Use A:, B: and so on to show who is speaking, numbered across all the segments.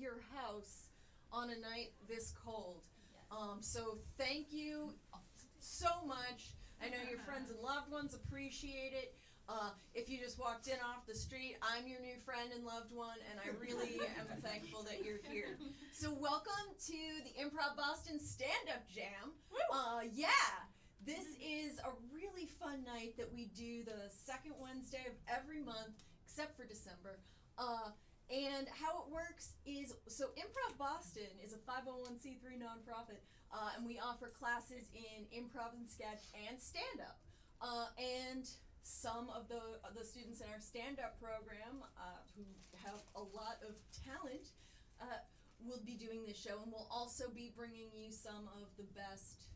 A: your house on a night this cold.
B: Yes.
A: So thank you so much. I know your friends and loved ones appreciate it. If you just walked in off the street, I'm your new friend and loved one, and I really am thankful that you're here. So welcome to the Improv Boston Standup Jam. This is a really fun night that we do the second Wednesday of every month, except for December. And how it works is, so Improv Boston is a 501c3 nonprofit, and we offer classes in improv and sketch and stand-up. And some of the students in our stand-up program, who have a lot of talent, will be doing this show, and we'll also be bringing you some of the best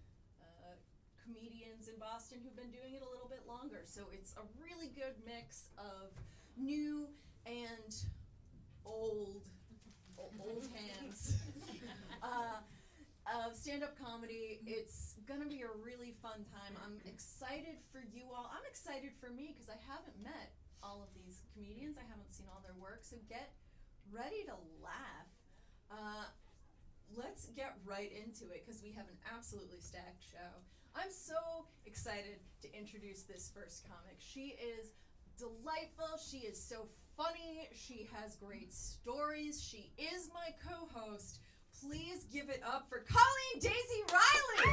A: comedians in Boston who've been doing it a little bit longer. So it's a really good mix of new and old hands of stand-up comedy. It's gonna be a really fun time. I'm excited for you all. I'm excited for me because I haven't met all of these comedians. I haven't seen all their work, so get ready to laugh. Let's get right into it because we have an absolutely stacked show. I'm so excited to introduce this first comic. She is delightful. She is so funny. She has great stories. She is my co-host. Please give it up for Colleen Daisy Riley.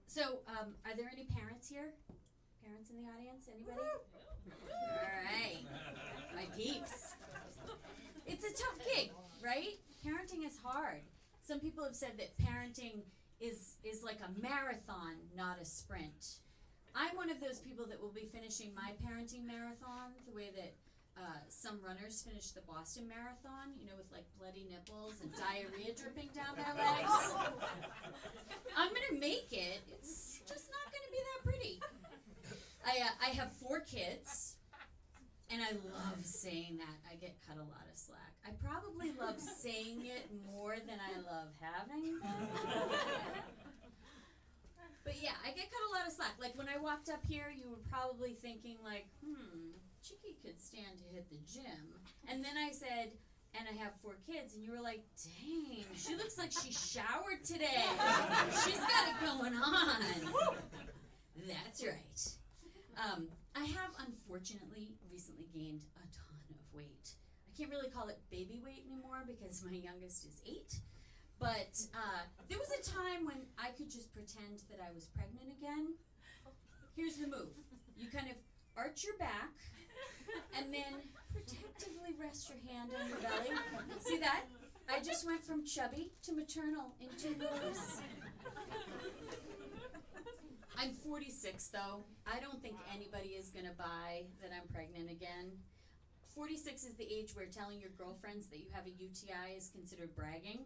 B: So, are there any parents here? Parents in the audience? Anybody? All right. My peeps. It's a tough gig, right? Parenting is hard. Some people have said that parenting is like a marathon, not a sprint. I'm one of those people that will be finishing my parenting marathon the way that some runners finish the Boston Marathon, you know, with like bloody nipples and diarrhea dripping down their legs. I'm going to make it. It's just not going to be that pretty. I have 4 kids, and I love saying that. I get cut a lot of slack. I probably love saying it more than I love having them. But yeah, I get cut a lot of slack. Like when I walked up here, you were probably thinking like, Chicky could stand to hit the gym. And then I said, and I have 4 kids, and you were like, dang, she looks like she showered today. She's got it going on. That's right. I have, unfortunately, recently gained a ton of weight. I can't really call it baby weight anymore because my youngest is 8. But there was a time when I could just pretend that I was pregnant again. Here's the move. You kind of arch your back and then protectively rest your hand on your belly. See that? I just went from chubby to maternal in 2 moves. I'm 46 though. I don't think anybody is going to buy that I'm pregnant again. 46 is the age where telling your girlfriends that you have a UTI is considered bragging.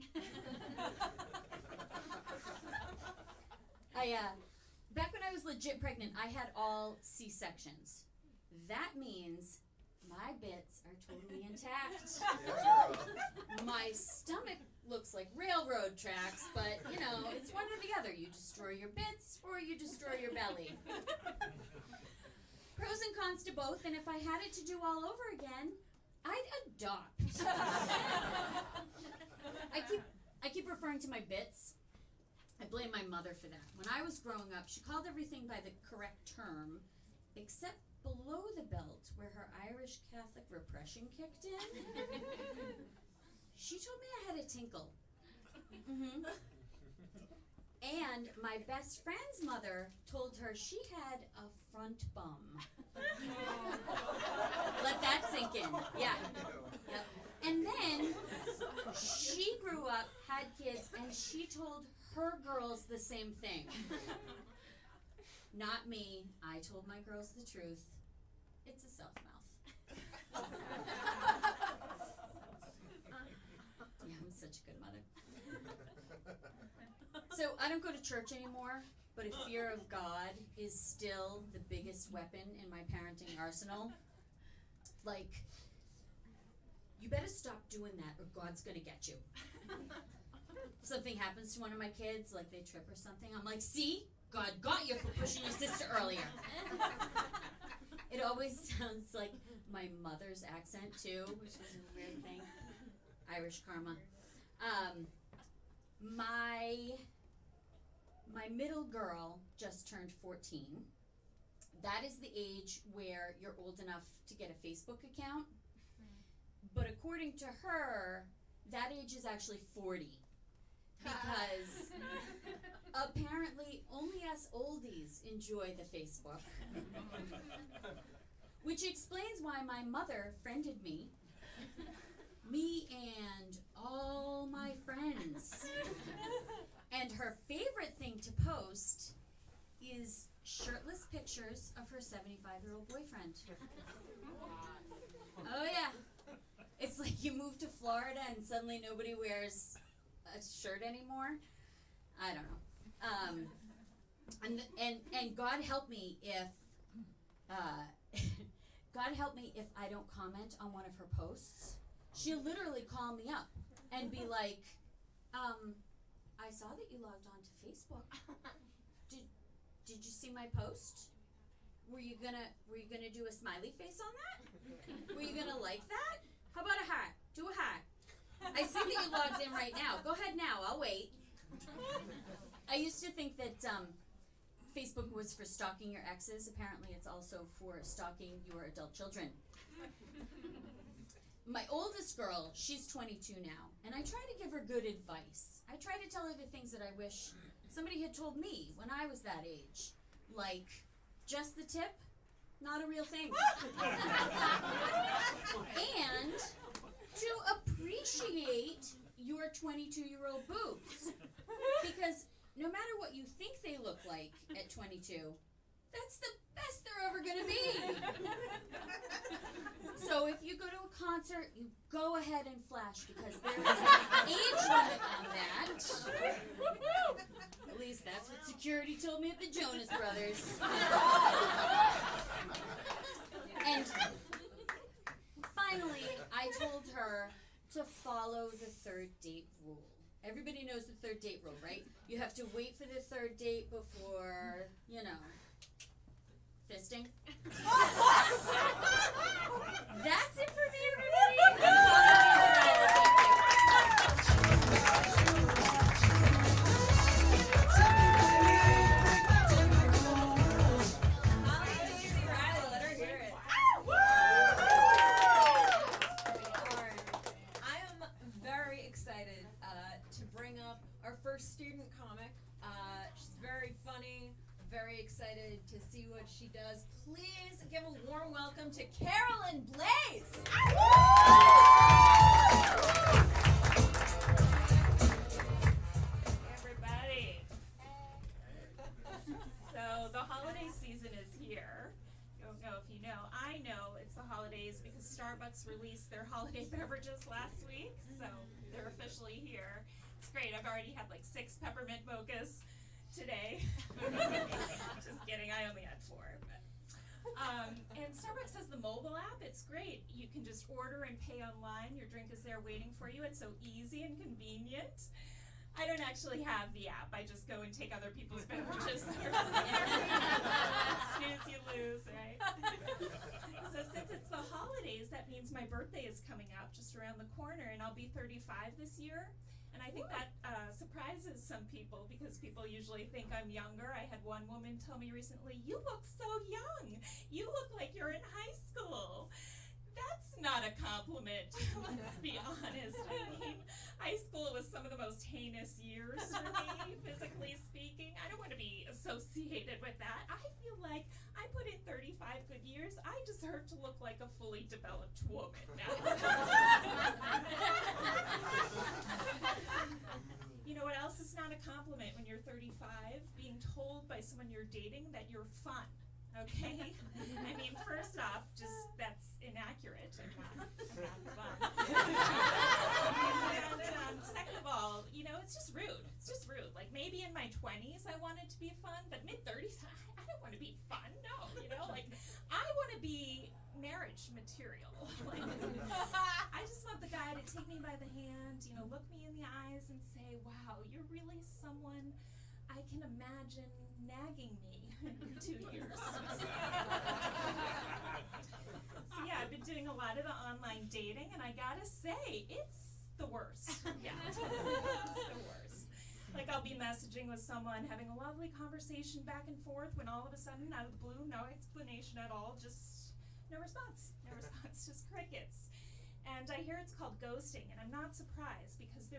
B: Back when I was legit pregnant, I had all C-sections. That means my bits are totally intact. My stomach looks like railroad tracks, but you know, it's one or the other. You destroy your bits or you destroy your belly. Pros and cons to both, and if I had it to do all over again, I'd adopt. I keep referring to my bits. I blame my mother for that. When I was growing up, she called everything by the correct term, except below the belt, where her Irish Catholic repression kicked in. She told me I had a tinkle. And my best friend's mother told her she had a front bum. Let that sink in. Yeah. Yep. And then she grew up, had kids, and she told her girls the same thing. Not me. I told my girls the truth. It's a self-mouth. Yeah, I'm such a good mother. So I don't go to church anymore, but a fear of God is still the biggest weapon in my parenting arsenal. Like, you better stop doing that or God's gonna get you. Something happens to one of my kids, like they trip or something, I'm like, see? God got you for pushing your sister earlier. It always sounds like my mother's accent too, which is a weird thing. Irish karma. My middle girl just turned 14. That is the age where you're old enough to get a Facebook account. But according to her, that age is actually 40. Because apparently only us oldies enjoy the Facebook. Which explains why my mother friended me and all my friends. And her favorite thing to post is shirtless pictures of her 75-year-old boyfriend. Oh yeah. It's like you move to Florida and suddenly nobody wears a shirt anymore. I don't know. And God help me if God help me if I don't comment on one of her posts. She'll literally call me up and be like, I saw that you logged on to Facebook. Did you see my post? Were you gonna do a smiley face on that? Were you gonna like that? How about a heart? Do a heart. I see that you logged in right now. Go ahead now, I'll wait. I used to think that Facebook was for stalking your exes. Apparently it's also for stalking your adult children. My oldest girl, she's 22 now, and I try to give her good advice. I try to tell her the things that I wish somebody had told me when I was that age. Like, just the tip, not a real thing. And to appreciate your 22-year-old boobs. Because no matter what you think they look like at 22, that's the best they're ever gonna be. So if you go to a concert, you go ahead and flash because there is an age limit on that. At least that's what security told me at the Jonas Brothers. And finally, I told her to follow the third date rule. Everybody knows the third date rule, right? You have to wait for the third date before, fisting. That's it for me, everybody.
A: Let her hear it. I am very excited to bring up our first student comic. She's very funny. Very excited to see what she does. Please give a warm welcome to Carolyn Blaze.
C: Hey everybody. So the holiday season is here. Don't know if you know. I know it's the holidays because Starbucks released their holiday beverages last week, so they're officially here. It's great. I've already had like 6 peppermint mochas today. Just kidding, I only had 4. But and Starbucks has the mobile app. It's great. You can just order and pay online. Your drink is there waiting for you. It's so easy and convenient. I don't actually have the app. I just go and take other people's beverages. Snooze, you lose, right? So since it's the holidays, that means my birthday is coming up just around the corner, and I'll be 35 this year. And I think that surprises some people because people usually think I'm younger. I had one woman tell me recently, "You look so young. You look like you're in high school." That's not a compliment, let's be honest. I mean, high school was some of the most heinous years for me, physically speaking. I don't want to be associated with that. I feel like I put in 35 good years. I deserve to look like a fully developed woman now. You know what else is not a compliment when you're 35? Being told by someone you're dating that you're fun. Okay? I mean, first off, just that's inaccurate. I'm not fun. And second of all, it's just rude. It's just rude. Like maybe in my 20s I wanted to be fun, but mid-30s I don't want to be fun. No, like I want to be marriage material. Like, I just want the guy to take me by the hand, look me in the eyes and say, "Wow, you're really someone I can imagine nagging me for 2 years. So yeah, I've been doing a lot of the online dating, and I gotta say, it's the worst. Yeah, it's the worst. Like, I'll be messaging with someone, having a lovely conversation back and forth, when all of a sudden, out of the blue, no explanation at all, just no response, just crickets. And I hear it's called ghosting, and I'm not surprised, because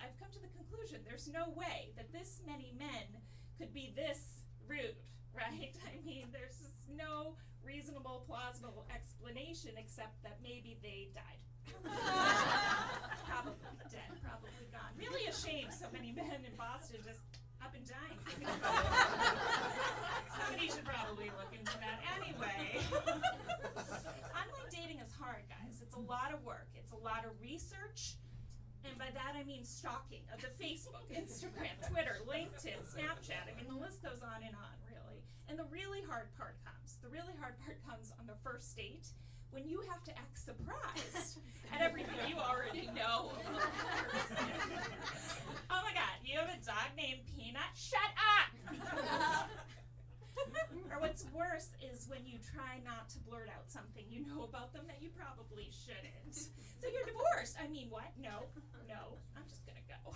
C: I've come to the conclusion, there's no way that this many men could be this rude, right? I mean, there's just no reasonable, plausible explanation except that maybe they died. Probably dead, probably gone. Really a shame so many men in Boston just up and dying. Somebody should probably look into that. Anyway, online dating is hard, guys. It's a lot of work. It's a lot of research. And by that I mean stalking of the Facebook, Instagram, Twitter, LinkedIn, Snapchat. I mean, the list goes on, really. And the really hard part comes. The really hard part comes on the first date, when you have to act surprised at everything you already know. Oh my God, you have a dog named Peanut? Shut up! Or what's worse is when you try not to blurt out something you know about them that you probably shouldn't. So you're divorced. I mean, what? No, I'm just gonna go.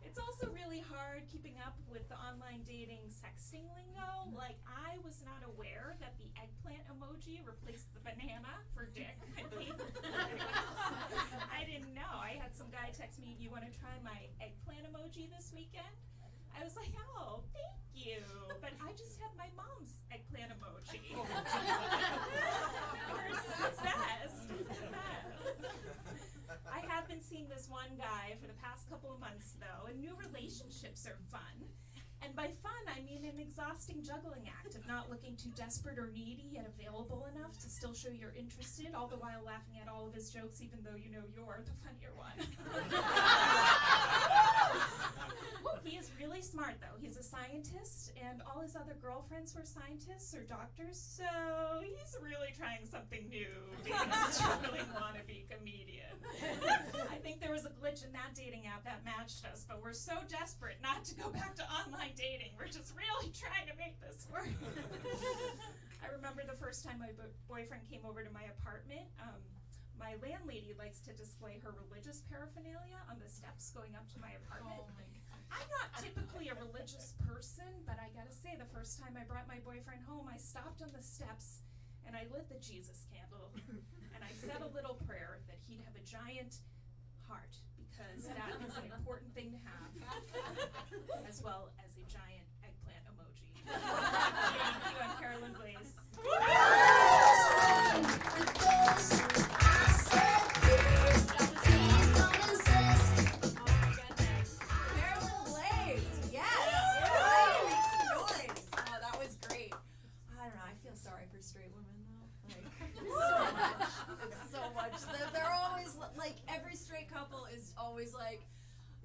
C: It's also really hard keeping up with the online dating sexting lingo. Like, I was not aware that the eggplant emoji replaced the banana for dick. I didn't know. I had some guy text me, "You want to try my eggplant emoji this weekend?" I was like, "Oh, thank you." But I just had my mom's eggplant emoji. Hers is the best. It's the best. I have been seeing this one guy for the past couple of months, though, and new relationships are fun. And by fun, I mean an exhausting juggling act of not looking too desperate or needy, yet available enough to still show you're interested, all the while laughing at all of his jokes, even though you know you're the funnier one. He is really smart, though. He's a scientist, and all his other girlfriends were scientists or doctors, so he's really trying something new, dating a struggling wannabe comedian. I think there was a glitch in that dating app that matched us, but we're so desperate not to go back to online dating. We're just really trying to make this work. I remember the first time my boyfriend came over to my apartment. My landlady likes to display her religious paraphernalia on the steps going up to my apartment.
A: Oh my God.
C: I'm not typically a religious person, but I gotta say, the first time I brought my boyfriend home, I stopped on the steps and I lit the Jesus candle and I said a little prayer that he'd have a giant heart, because that is an important thing to have, as well as a giant eggplant emoji. Thank you, I'm Carolyn Blaze.
A: Always like,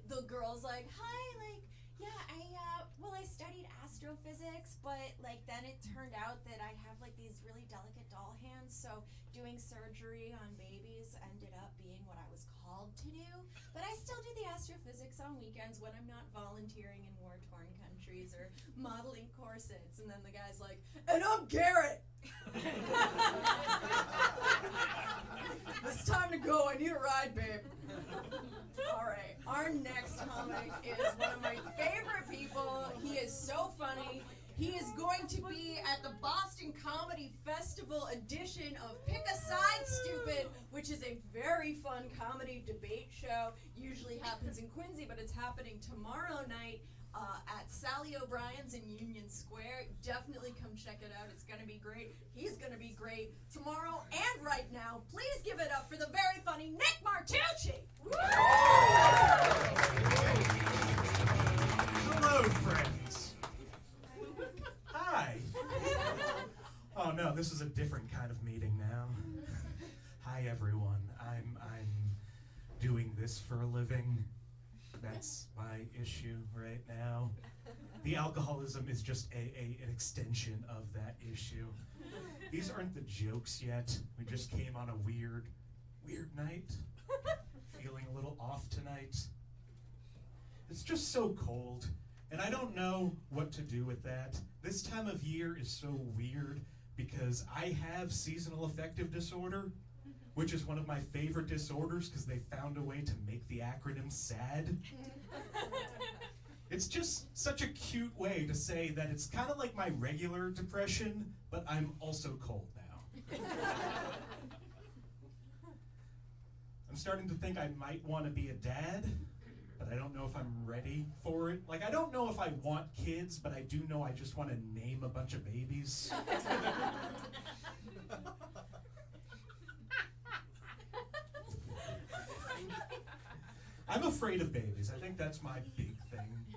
A: the girl's like, "Hi, like, yeah, I studied astrophysics, but like then it turned out that I have like these really delicate doll hands, so doing surgery on babies ended up being what I was called to do, but I still do the astrophysics on weekends when I'm not volunteering in war-torn countries or modeling corsets." And then the guy's like, "And I'm Garrett." It's time to go. I need a ride, babe. All right, our next comic is one of my favorite people. He is so funny. He is going to be at the Boston Comedy Festival edition of Pick a Side, Stupid, which is a very fun comedy debate show. Usually happens in Quincy, but it's happening tomorrow night at Sally O'Brien's in Union Square. Definitely come check it out. It's going to be great. He's going to be great tomorrow and right now. Please give it up for the very funny Nick Martucci.
D: Hello, friends. Hi. Oh no, this is a different kind of meeting now. Hi, everyone. I'm doing this for a living. That's my issue right now. The alcoholism is just an extension of that issue. These aren't the jokes yet. We just came on a weird night. Feeling a little off tonight. It's just so cold, And I don't know what to do with that. This time of year is so weird because I have seasonal affective disorder, which is one of my favorite disorders because they found a way to make the acronym SAD. It's just such a cute way to say that it's kind of like my regular depression, but I'm also cold now. I'm starting to think I might want to be a dad, but I don't know if I'm ready for it. Like, I don't know if I want kids, but I do know I just want to name a bunch of babies. I'm afraid of babies. I think that's my big thing.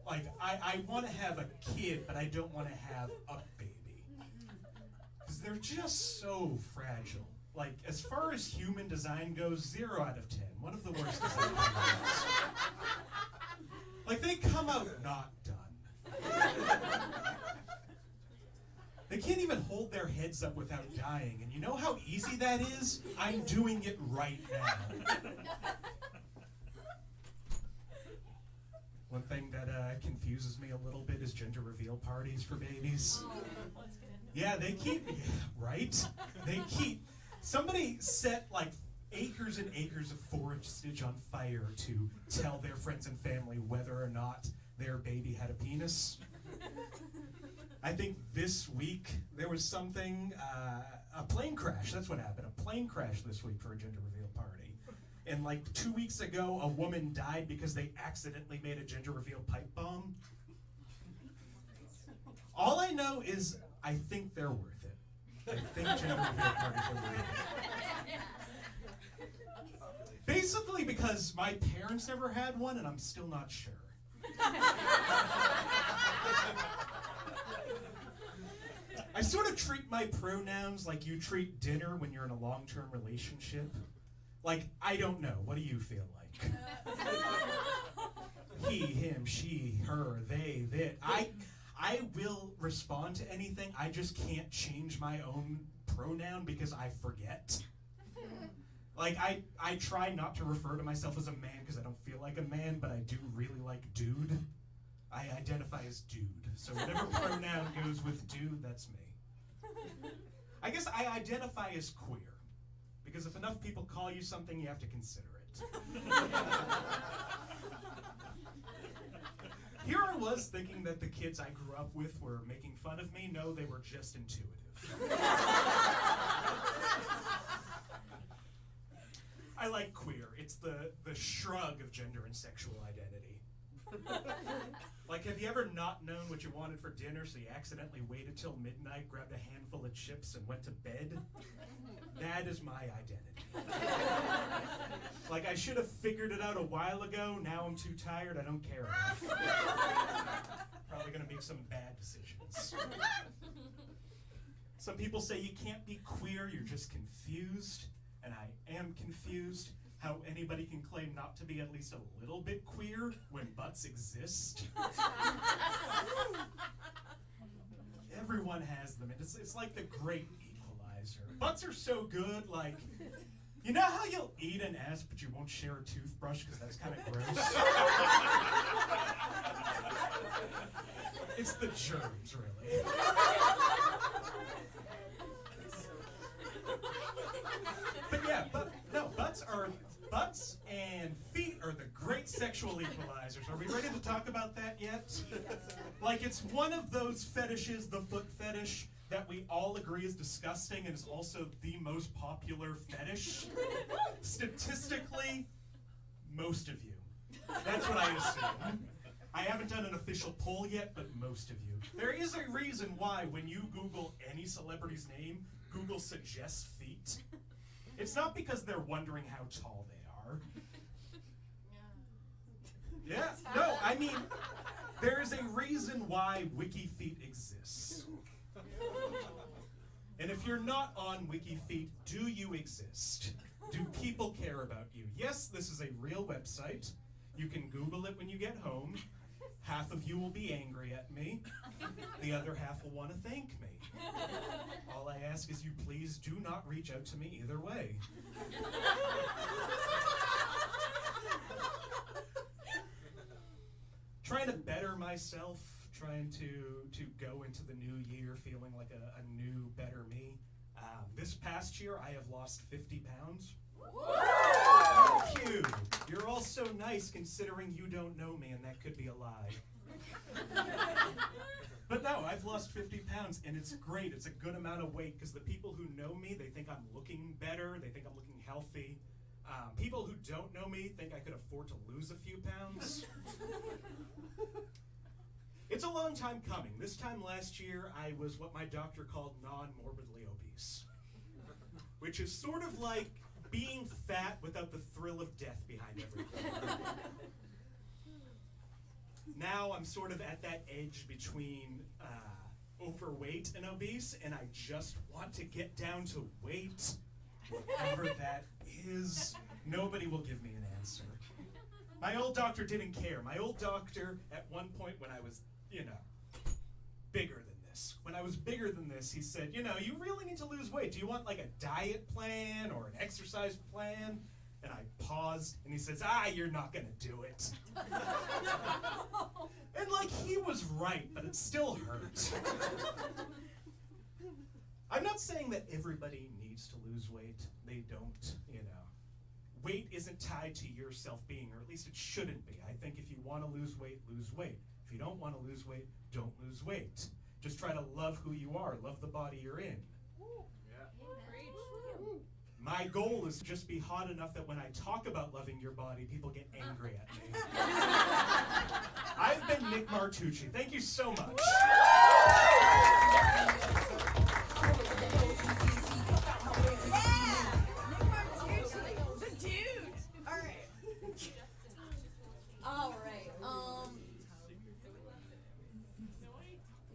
D: Like, I want to have a kid, but I don't want to have a baby. Because they're just so fragile. Like, as far as human design goes, 0 out of 10. One of the worst designs. Like, they come out not done. They can't even hold their heads up without dying. And you know how easy that is? I'm doing it right now. One thing that confuses me a little bit is gender reveal parties for babies. Yeah, they keep, right? Somebody set like acres and acres of forage on fire to tell their friends and family whether or not their baby had a penis. I think this week there was something, a plane crash, that's what happened, a plane crash this week for a gender reveal party. And like 2 weeks ago, a woman died because they accidentally made a gender reveal pipe bomb. All I know is I think they're worth it. I think gender reveal parties are worth it. Basically because my parents never had one and I'm still not sure. I sort of treat my pronouns like you treat dinner when you're in a long-term relationship. Like, I don't know. What do you feel like? He, him, she, her, they, that. I will respond to anything. I just can't change my own pronoun because I forget. Like, I try not to refer to myself as a man because I don't feel like a man, but I do really like dude. I identify as dude. So whatever pronoun goes with dude, that's me. I guess I identify as queer. Because if enough people call you something, you have to consider it. Here I was thinking that the kids I grew up with were making fun of me. No, they were just intuitive. I like queer. It's the shrug of gender and sexual identity. Like, have you ever not known what you wanted for dinner, so you accidentally waited till midnight, grabbed a handful of chips, and went to bed? That is my identity. Like, I should have figured it out a while ago. Now I'm too tired. I don't care enough. Probably gonna make some bad decisions. Some people say you can't be queer, you're just confused. And I am confused how anybody can claim not to be at least a little bit queer when butts exist. Everyone has them, and it's like the great equalizer. Butts are so good, like, you know how you'll eat an ass but you won't share a toothbrush because that's kind of gross? It's the germs, really. But yeah, butts and feet are the great sexual equalizers. Are we ready to talk about that yet? Like, it's one of those fetishes, the foot fetish, that we all agree is disgusting and is also the most popular fetish. Statistically, most of you. That's what I assume. I haven't done an official poll yet, but most of you. There is a reason why when you Google any celebrity's name, Google suggests feet. It's not because they're wondering how tall they are. Yeah, no, I mean, there is a reason why WikiFeet exists. And if you're not on WikiFeet, do you exist? Do people care about you? Yes, this is a real website. You can Google it when you get home. Half of you will be angry at me. The other half will want to thank me. All I ask is you please do not reach out to me either way. trying to better myself, trying to go into the new year feeling like a new, better me. This past year, I have lost 50 pounds. Thank you. You're all so nice considering you don't know me, and that could be a lie. But no, I've lost 50 pounds, and it's great. It's a good amount of weight, because the people who know me, they think I'm looking better. They think I'm looking healthy. People who don't know me think I could afford to lose a few pounds. It's a long time coming. This time last year, I was what my doctor called non-morbidly obese, which is sort of like being fat without the thrill of death behind everything. Now I'm sort of at that edge between overweight and obese, and I just want to get down to weight, whatever that is. Nobody will give me an answer. My old doctor didn't care. My old doctor, at one point when I was, bigger than this, when I was bigger than this, he said, you really need to lose weight. Do you want like a diet plan or an exercise plan? And I paused, and he says, you're not gonna do it. And like, he was right, but it still hurt. I'm not saying that everybody needs to lose weight. They don't, Weight isn't tied to your self-being, or at least it shouldn't be. I think if you want to lose weight, lose weight. If you don't want to lose weight, don't lose weight. Just try to love who you are, love the body you're in. My goal is to just be hot enough that when I talk about loving your body, people get angry at me. I've been Nick Martucci. Thank you so much.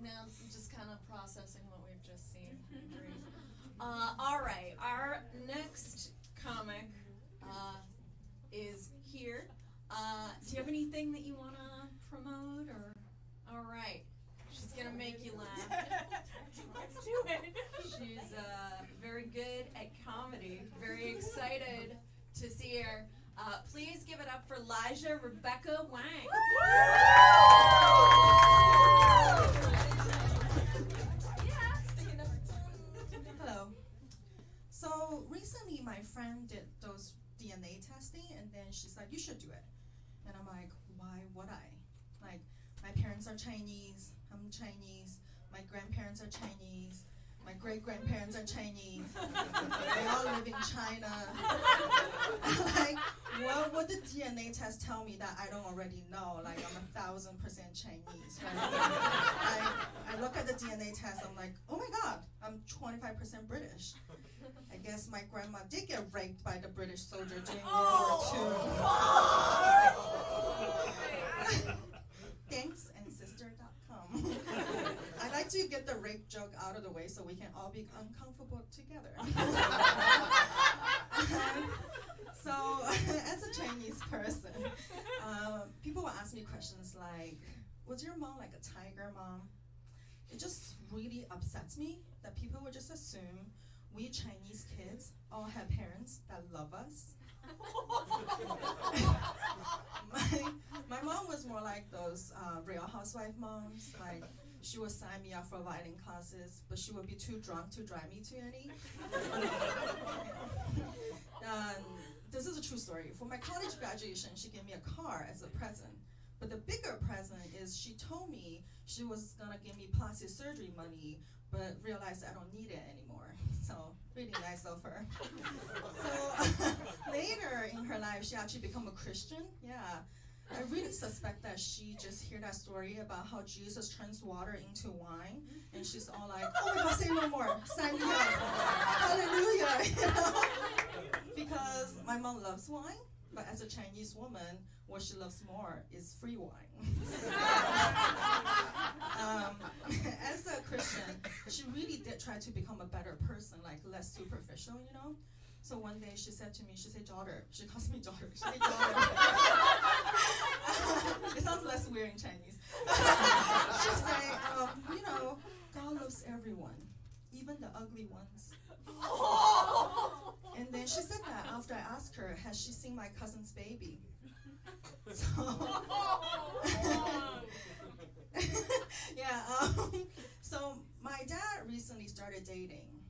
A: Now I'm just kind of processing what we've just seen. All right, our next comic is here. Do you have anything that you want to promote? Or all right, she's gonna make you laugh.
C: Let's do it.
A: She's very good at comedy. Very excited to see her. Please give it up for Elijah Rebecca Wang.
E: Hello. So recently my friend did those DNA testing, and then she's like, you should do it. And I'm like, why would I? Like, my parents are Chinese, I'm Chinese, my grandparents are Chinese, my great-grandparents are Chinese, they all live in China. Like, what would the DNA test tell me that I don't already know? Like, I'm 1,000% Chinese, right? I look at the DNA test, I'm like, oh my God, I'm 25% British. I guess my grandma did get raped by the British soldier during World War II. Thanks, ancestor.com. I'd like to get the rape joke out of the way so we can all be uncomfortable together. So, as a Chinese person, people will ask me questions like, was your mom like a tiger mom? It just really upsets me that people would just assume we Chinese kids all have parents that love us. My mom was more like those Real Housewife moms. Like, she would sign me up for violin classes, but she would be too drunk to drive me to any. This is a true story. For my college graduation, she gave me a car as a present. But the bigger present is she told me she was gonna give me plastic surgery money, but realized I don't need it anymore. So, really nice of her. So, later in her life, she actually became a Christian. Yeah. I really suspect that she just heard that story about how Jesus turns water into wine, and she's all like, oh my God, say no more, sign me up, hallelujah, Because my mom loves wine, but as a Chinese woman, what she loves more is free wine. As a Christian, she really did try to become a better person, like less superficial, So one day she said to me, she said, daughter. She calls me daughter. She said, daughter. It sounds less weird in Chinese. She said, God loves everyone, even the ugly ones. And then she said that after I asked her, has she seen my cousin's baby? So, So my dad recently started dating.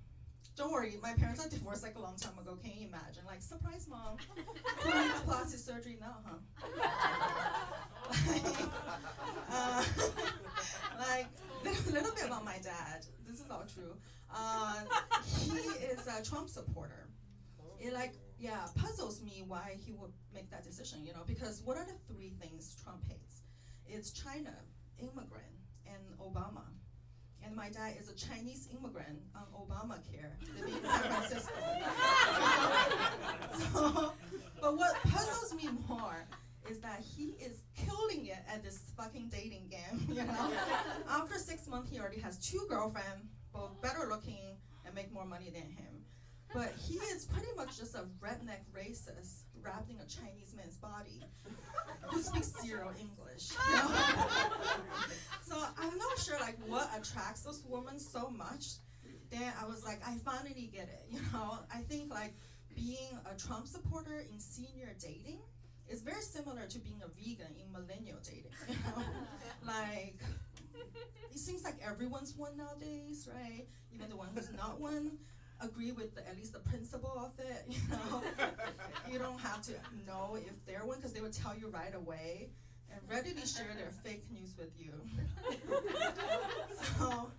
E: Don't worry, my parents are divorced like a long time ago. Can you imagine? Like, surprise mom, who needs plastic surgery now, huh? Like, a little bit about my dad. This is all true. He is a Trump supporter. It puzzles me why he would make that decision, because what are the three things Trump hates? It's China, immigrant, and Obama. And my dad is a Chinese immigrant on Obamacare living in San Francisco. But what puzzles me more is that he is killing it at this fucking dating game, After 6 months, he already has 2 girlfriends, both better looking and make more money than him. But he is pretty much just a redneck racist wrapped in a Chinese man's body who speaks 0 English. So I'm not sure what attracts those women so much. Then I was like, I finally get it. I think being a Trump supporter in senior dating is very similar to being a vegan in millennial dating. It seems like everyone's one nowadays, right? Even the one who's not one agree with at least the principle of it. You don't have to know if they're one because they would tell you right away and readily share their fake news with you. So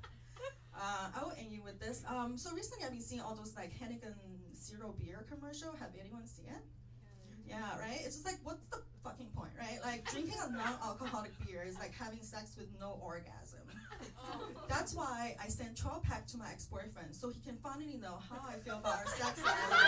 E: I will end you with this. So recently I've been seeing all those Heineken Zero beer commercial. Have anyone seen it? Yeah, right? It's just what's the fucking point, right? Drinking a non-alcoholic beer is like having sex with no orgasm. That's why I sent 12-pack to my ex-boyfriend, so he can finally know how I feel about our sex life in our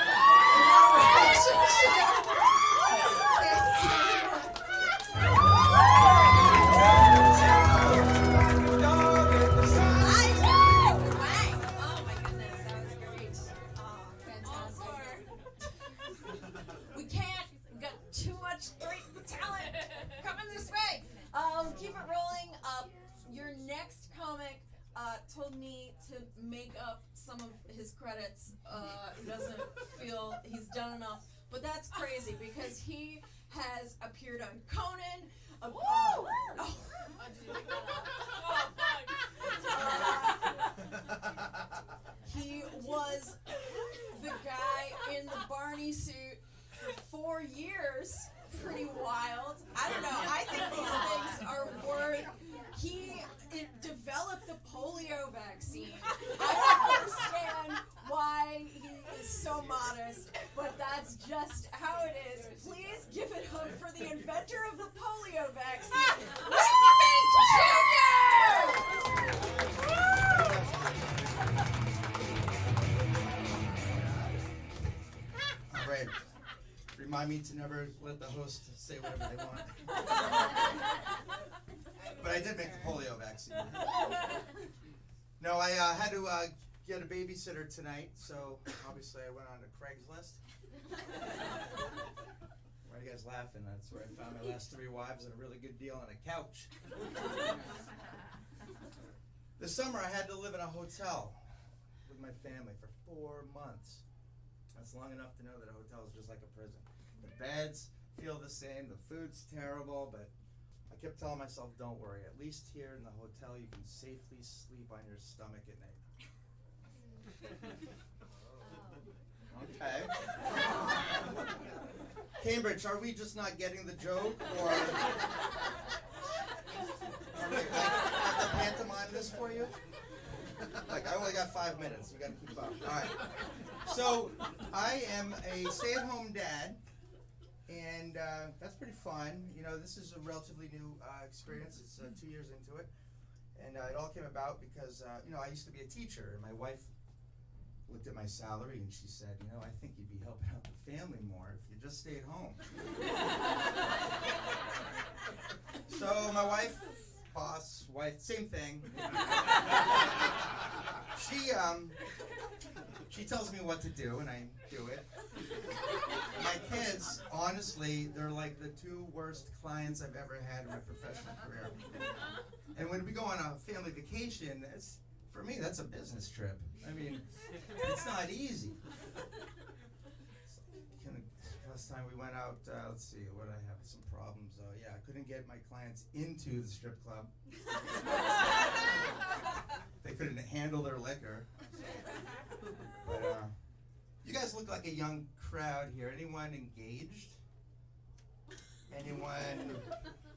A: Oh my goodness, that was great.
B: Fantastic.
A: We can't. We've got too much great talent coming this way. Keep it rolling. Your next comic told me to make up some of his credits. He doesn't feel he's done enough, but that's crazy because he has appeared on Conan. He was the guy in the Barney suit for 4 years. Pretty wild. I don't know. I think these things are worth. He developed the polio vaccine. I don't understand why he is so modest, but that's just how it is. Please give it up for the inventor of the polio vaccine,
F: All right. Remind me to never let the host say whatever they want. But I did make the polio vaccine. No, I had to get a babysitter tonight, so obviously I went on to Craigslist. Why are you guys laughing? That's where I found my last 3 wives and a really good deal on a couch. This summer I had to live in a hotel with my family for 4 months. That's long enough to know that a hotel is just like a prison. The beds feel the same, the food's terrible, but I kept telling myself, don't worry, at least here in the hotel you can safely sleep on your stomach at night. Okay. Cambridge, are we just not getting the joke, or have to pantomime this for you? I only got 5 minutes, you gotta keep up. All right. So, I am a stay-at-home dad, and that's pretty fun. This is a relatively new experience. It's 2 years into it, and it all came about because, I used to be a teacher, and my wife looked at my salary and she said, I think you'd be helping out the family more if you just stayed home. So my wife, boss, wife, same thing. She tells me what to do, and I do it. My kids, honestly, they're like the 2 worst clients I've ever had in my professional career. And when we go on a family vacation, for me, that's a business trip. I mean, it's not easy. Last time we went out, let's see, what did I have? Some problems. I couldn't get my clients into the strip club. handle their liquor. But you guys look like a young crowd here. Anyone engaged? Anyone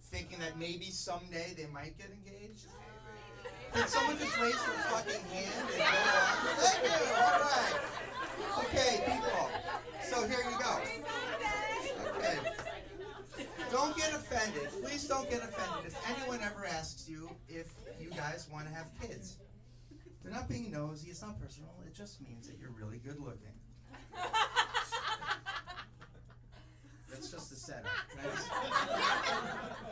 F: thinking that maybe someday they might get engaged? Can someone just raise their fucking hand and go on? Thank you. All right. Okay, people. So here you go. Okay. Don't get offended. Please don't get offended if anyone ever asks you if you guys want to have kids. They're not being nosy. It's not personal. It just means that you're really good looking. That's just the setup.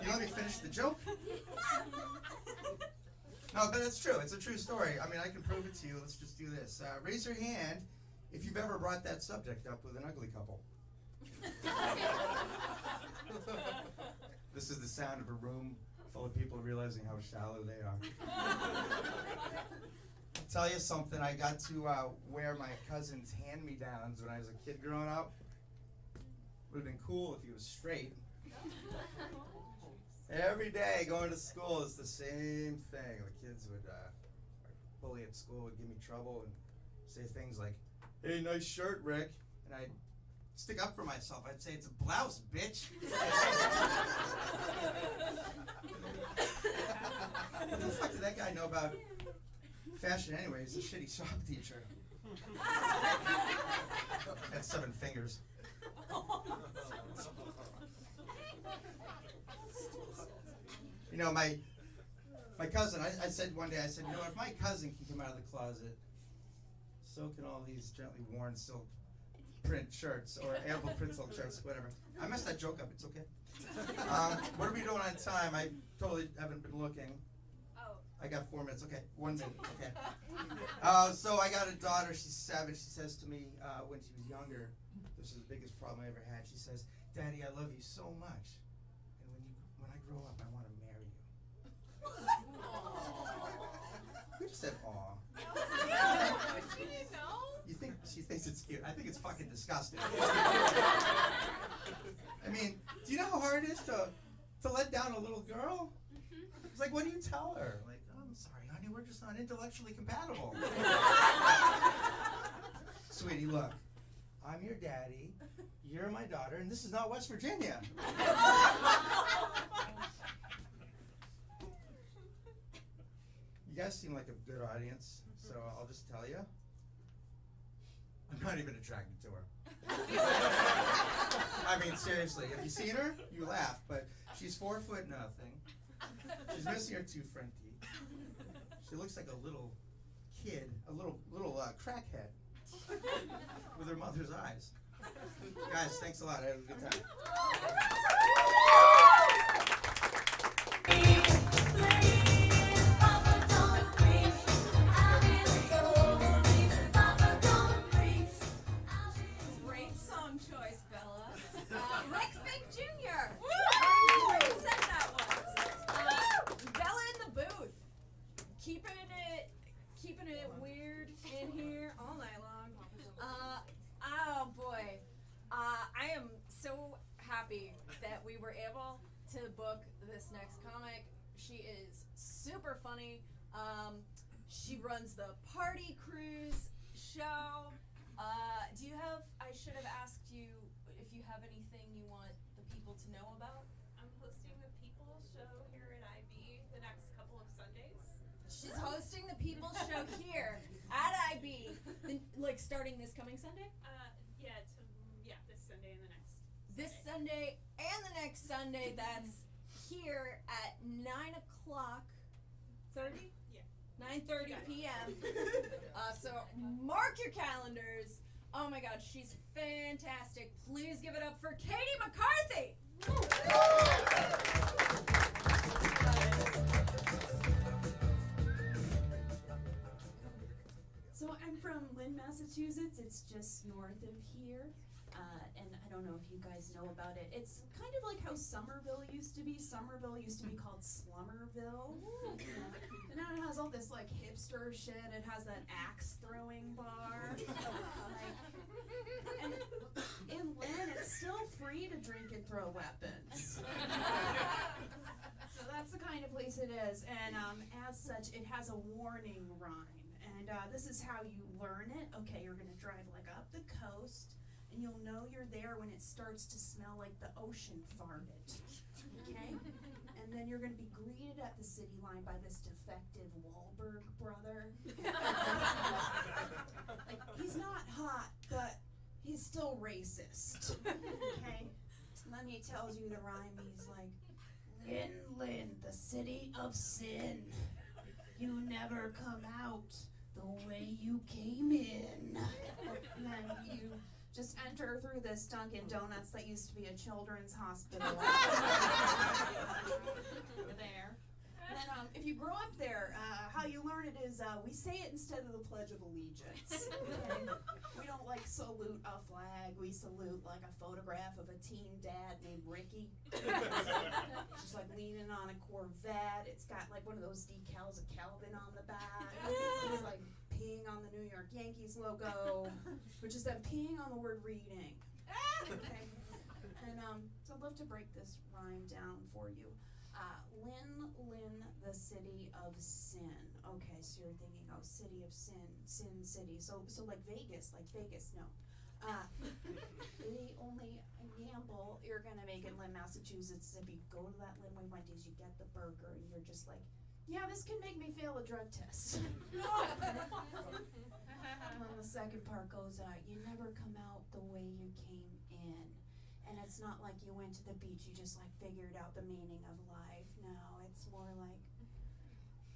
F: You let me finish the joke? No, but it's true. It's a true story. I mean, I can prove it to you. Let's just do this. Raise your hand if you've ever brought that subject up with an ugly couple. This is the sound of a room full of people realizing how shallow they are. I'll tell you something. I got to wear my cousin's hand-me-downs when I was a kid growing up. Would have been cool if he was straight. Every day going to school is the same thing. The kids would, bully at school would give me trouble and say things like, "Hey, nice shirt, Rick." And I'd stick up for myself. I'd say, "It's a blouse, bitch." What the fuck did that guy know about fashion anyway? He's a shitty shop teacher. Had 7 fingers. You know, my cousin, I said one day, I said, you know, if my cousin can come out of the closet, so can all these gently worn silk print shirts, or ample print silk shirts, whatever. I messed that joke up, it's okay. What are we doing on time? I totally haven't been looking.
A: Oh.
F: I got 4 minutes, okay, 1 minute, okay. So I got a daughter, she's 7, she says to me, when she was younger, this is the biggest problem I ever had, she says, "Daddy, I love you so much, and when I grow up, I want to marry you." Who just said aw?
A: She didn't know?
F: You think she thinks it's cute? I think it's fucking disgusting. I mean, do you know how hard it is to let down a little girl? It's like, what do you tell her? Like, "Oh, I'm sorry, honey, we're just not intellectually compatible." Sweetie, look, I'm your daddy, you're my daughter, and this is not West Virginia. You guys seem like a good audience, so I'll just tell you, I'm not even attracted to her. I mean, seriously, have you seen her? You laugh, but she's 4 foot nothing. She's missing her 2 front teeth. She looks like a little kid, a little crackhead with her mother's eyes. Guys, thanks a lot. I had a good time.
A: Great song choice, Bella. Rick Fink Jr. Who said that was? Bella in the booth. Keeping it weird in here all night long. Oh boy. I am so happy that we were able to book this next comic. She is super funny. She runs the Party Cruise show. I should have asked you if you have anything you want the people to know about.
G: I'm hosting the People Show here at IB the next couple of Sundays.
A: She's hosting the People Show here at IB, starting this coming Sunday?
G: This Sunday and the next.
A: This Sunday and the next Sunday. That's here at 9:30.
G: Yeah.
A: 9:30 p.m. So mark your calendars. Oh my God, she's fantastic. Please give it up for Katie McCarthy.
H: So I'm from Lynn, Massachusetts. It's just north of here. And I don't know if you guys know about it. It's kind of like how Somerville used to be. Somerville used to be called Slummerville. And now it has all this like hipster shit. It has that axe throwing bar. And in Lynn, it's still free to drink and throw weapons. So that's the kind of place it is. And as such, it has a warning rhyme. And this is how you learn it. Okay, you're gonna drive like up the coast, and you'll know you're there when it starts to smell like the ocean farted. Okay? And then you're gonna be greeted at the city line by this defective Wahlberg brother. Like, he's not hot, but he's still racist. Okay? And then he tells you the rhyme, he's like, Lynn, Lynn, the city of sin. You never come out the way you came in. And then you just enter through this Dunkin' Donuts that used to be a children's hospital. There. And then if you grow up there, how you learn it is we say it instead of the Pledge of Allegiance. Okay? We don't like salute a flag. We salute like a photograph of a teen dad named Ricky. Just like leaning on a Corvette. It's got like one of those decals of Calvin on the back. It's like peeing on the New York Yankees logo, which is them peeing on the word reading. Okay. And so I'd love to break this rhyme down for you. Lynn, Lynn, the city of sin. Okay, so you're thinking, oh, city of sin, sin city. So like Vegas, no. The only gamble you're gonna make in Lynn, Massachusetts, if you go to that Lynn Wendy's, you get the burger, and you're just like, yeah, this can make me fail a drug test. And then the second part goes, you never come out the way you came in. And it's not like you went to the beach, you just like figured out the meaning of life. No, it's more like,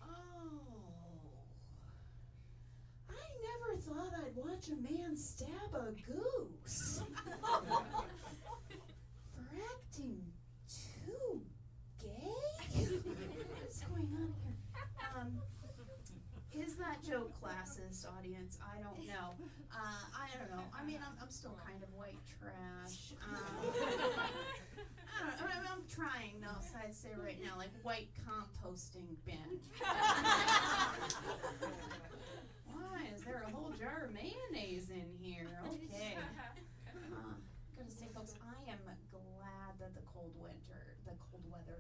H: oh, I never thought I'd watch a man stab a goose. For acting too gay? What's going on here? Is that joke classist, audience? I don't know. I don't know. I mean, I'm still kind of white trash. I'm trying, no, so I'd say right now, like white composting bin. Why? Is there a whole jar of mayonnaise in here? Okay. Gotta say, folks, I am glad that the cold weather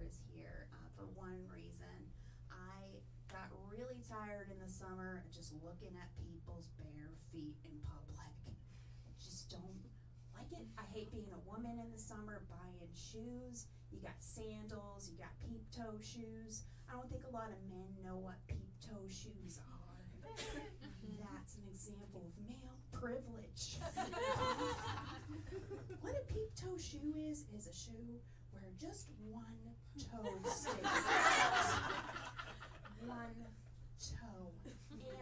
H: is here for one reason. I got really tired in the summer just looking at people's bare feet in public. I just don't like it. I hate being a woman in the summer buying shoes. You got sandals, you got peep toe shoes. I don't think a lot of men know what peep toe shoes are. That's an example of male privilege. What a peep toe shoe is a shoe where just one toe sticks out. One toe.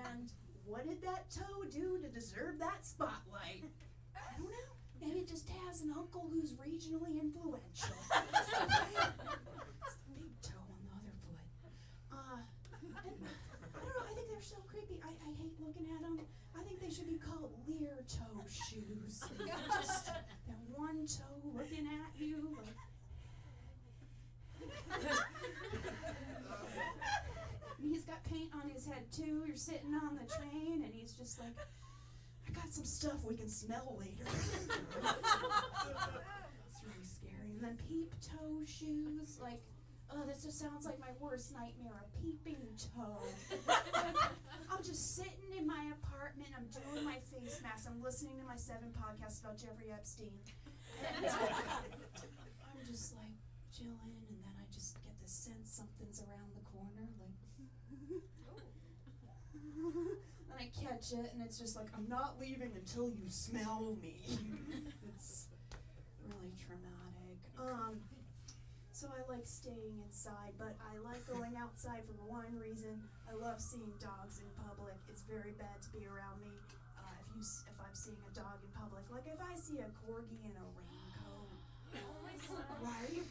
H: And what did that toe do to deserve that spotlight? I don't know. Maybe it just has an uncle who's regionally influential. It's the big toe on the other foot. And I don't know, I think they're so creepy. I hate looking at them. I think they should be called leer toe shoes. Just that one toe looking at you. And he's got paint on his head too. You're sitting on the train and he's just like, I got some stuff we can smell later. It's really scary. And then peep toe shoes, like, oh, this just sounds like my worst nightmare, a peeping toe. I'm just sitting in my apartment, I'm doing my face mask, I'm listening to my 7 podcasts about Jeffrey Epstein. And I'm just like chilling, and then I just get the sense something's around the corner, like, and I catch it, and it's just like, I'm not leaving until you smell me. It's really traumatic. So I like staying inside, but I like going outside for one reason. I love seeing dogs in public. It's very bad to be around me if I'm seeing a dog in public. Like if I see a corgi in a raincoat, right?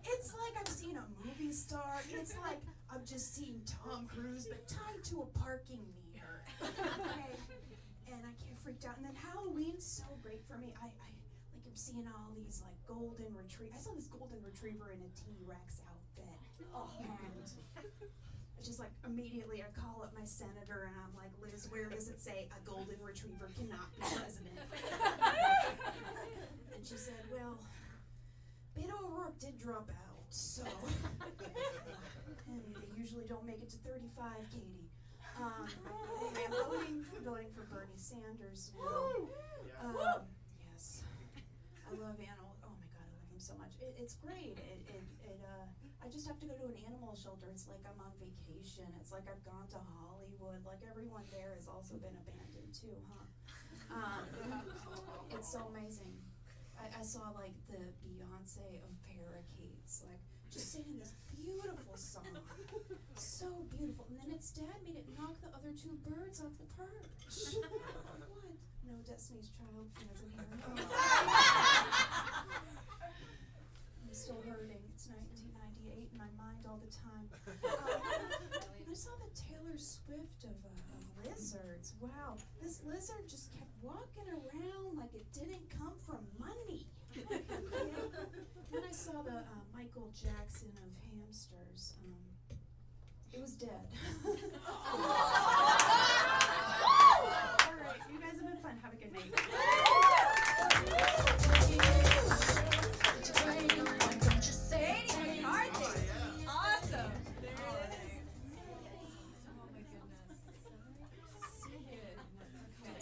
H: It's like I've seen a movie star. It's like I've just seen Tom Cruise, but tied to a parking meter. Okay? And I get freaked out. And then Halloween's so great for me. I like I'm seeing all these like golden retriever. I saw this golden retriever in a T-Rex outfit. And it's just like immediately I call up my senator and I'm like, Liz, where does it say a golden retriever cannot be president? And she said, well, Beto O'Rourke did drop out, so. And they usually don't make it to 35, Katie. Anyway, I'm voting for Bernie Sanders now. Yes. I love animals. Oh my God, I love them so much. It's great. I just have to go to an animal shelter. It's like I'm on vacation. It's like I've gone to Hollywood. Like everyone there has also been abandoned too, huh? It's so amazing. I saw like the Beyonce of parakeets, like just singing this beautiful song. So beautiful. And then its dad made it knock the other two birds off the perch. What? No Destiny's Child fans in here. I'm still hurting. It's 1998 in my mind all the time. I saw the Taylor Swift of lizards. Wow, this lizard just kept walking around like it didn't come from money. Then I saw the Michael Jackson of hamsters. It was dead. All right, you guys have been fun. Have a good night.
A: Awesome. Oh my goodness. So good. Okay.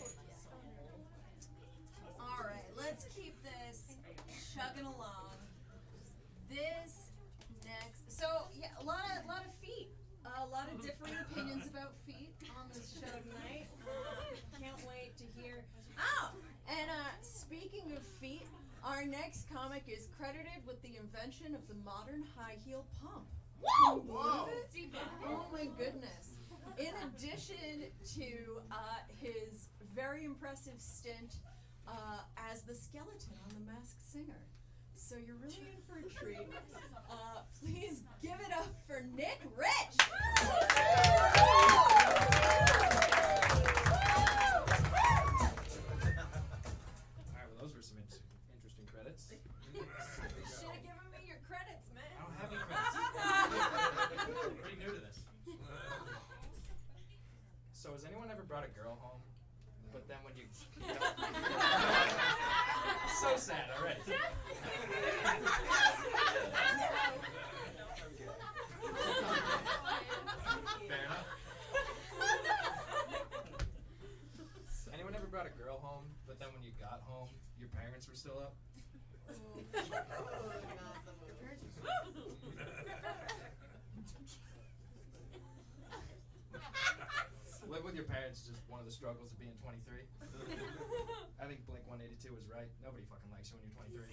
A: All right, let's keep this chugging along. This next, so yeah, a lot of feet, a lot of different opinions about feet on this show tonight. Can't wait to hear. Oh, and speaking of feet, our next comic is credited with the invention of the modern high heel pump. Can you believe it? Oh my goodness. In addition to his very impressive stint as the skeleton on The Masked Singer. So you're really in for a treat. Please give it up for Nick Rich!
I: Alright, well those were some interesting credits.
A: You should have given me your credits, man.
I: I don't have any credits. I'm pretty new to this. So has anyone ever brought a girl home, but then when you... So sad already. Fair enough. Anyone ever brought a girl home, but then when you got home, your parents were still up? Live with your parents is just one of the struggles of being 23. I think Blink-182 was right. Nobody fucking likes you when you're 23.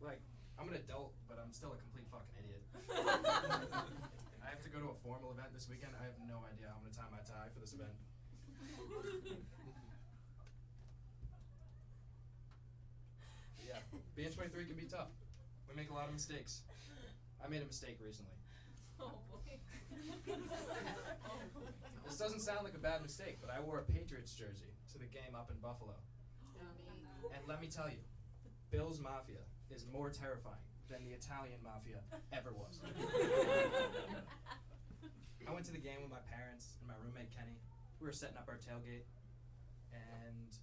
I: Like, I'm an adult, but I'm still a complete fucking idiot. I have to go to a formal event this weekend. I have no idea how I'm gonna tie my tie for this event. Yeah, being 23 can be tough. We make a lot of mistakes. I made a mistake recently.
A: Oh boy.
I: This doesn't sound like a bad mistake, but I wore a Patriots jersey to the game up in Buffalo. And let me tell you, Bills Mafia is more terrifying than the Italian Mafia ever was. I went to the game with my parents and my roommate Kenny. We were setting up our tailgate, and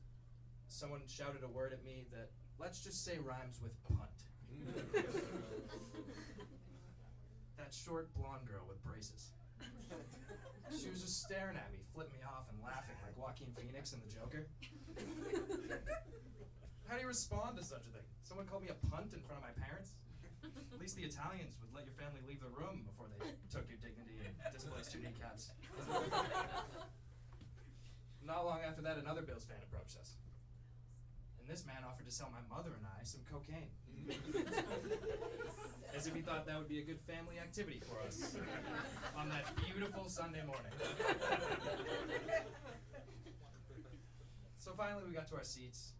I: someone shouted a word at me that, let's just say, rhymes with punt. That short blonde girl with braces. She was just staring at me, flipping me off and laughing like Joaquin Phoenix in The Joker. How do you respond to such a thing? Someone called me a punt in front of my parents? At least the Italians would let your family leave the room before they took your dignity and displaced your kneecaps. Not long after that, another Bills fan approached us. And this man offered to sell my mother and I some cocaine. As if he thought that would be a good family activity for us on that beautiful Sunday morning. So finally we got to our seats,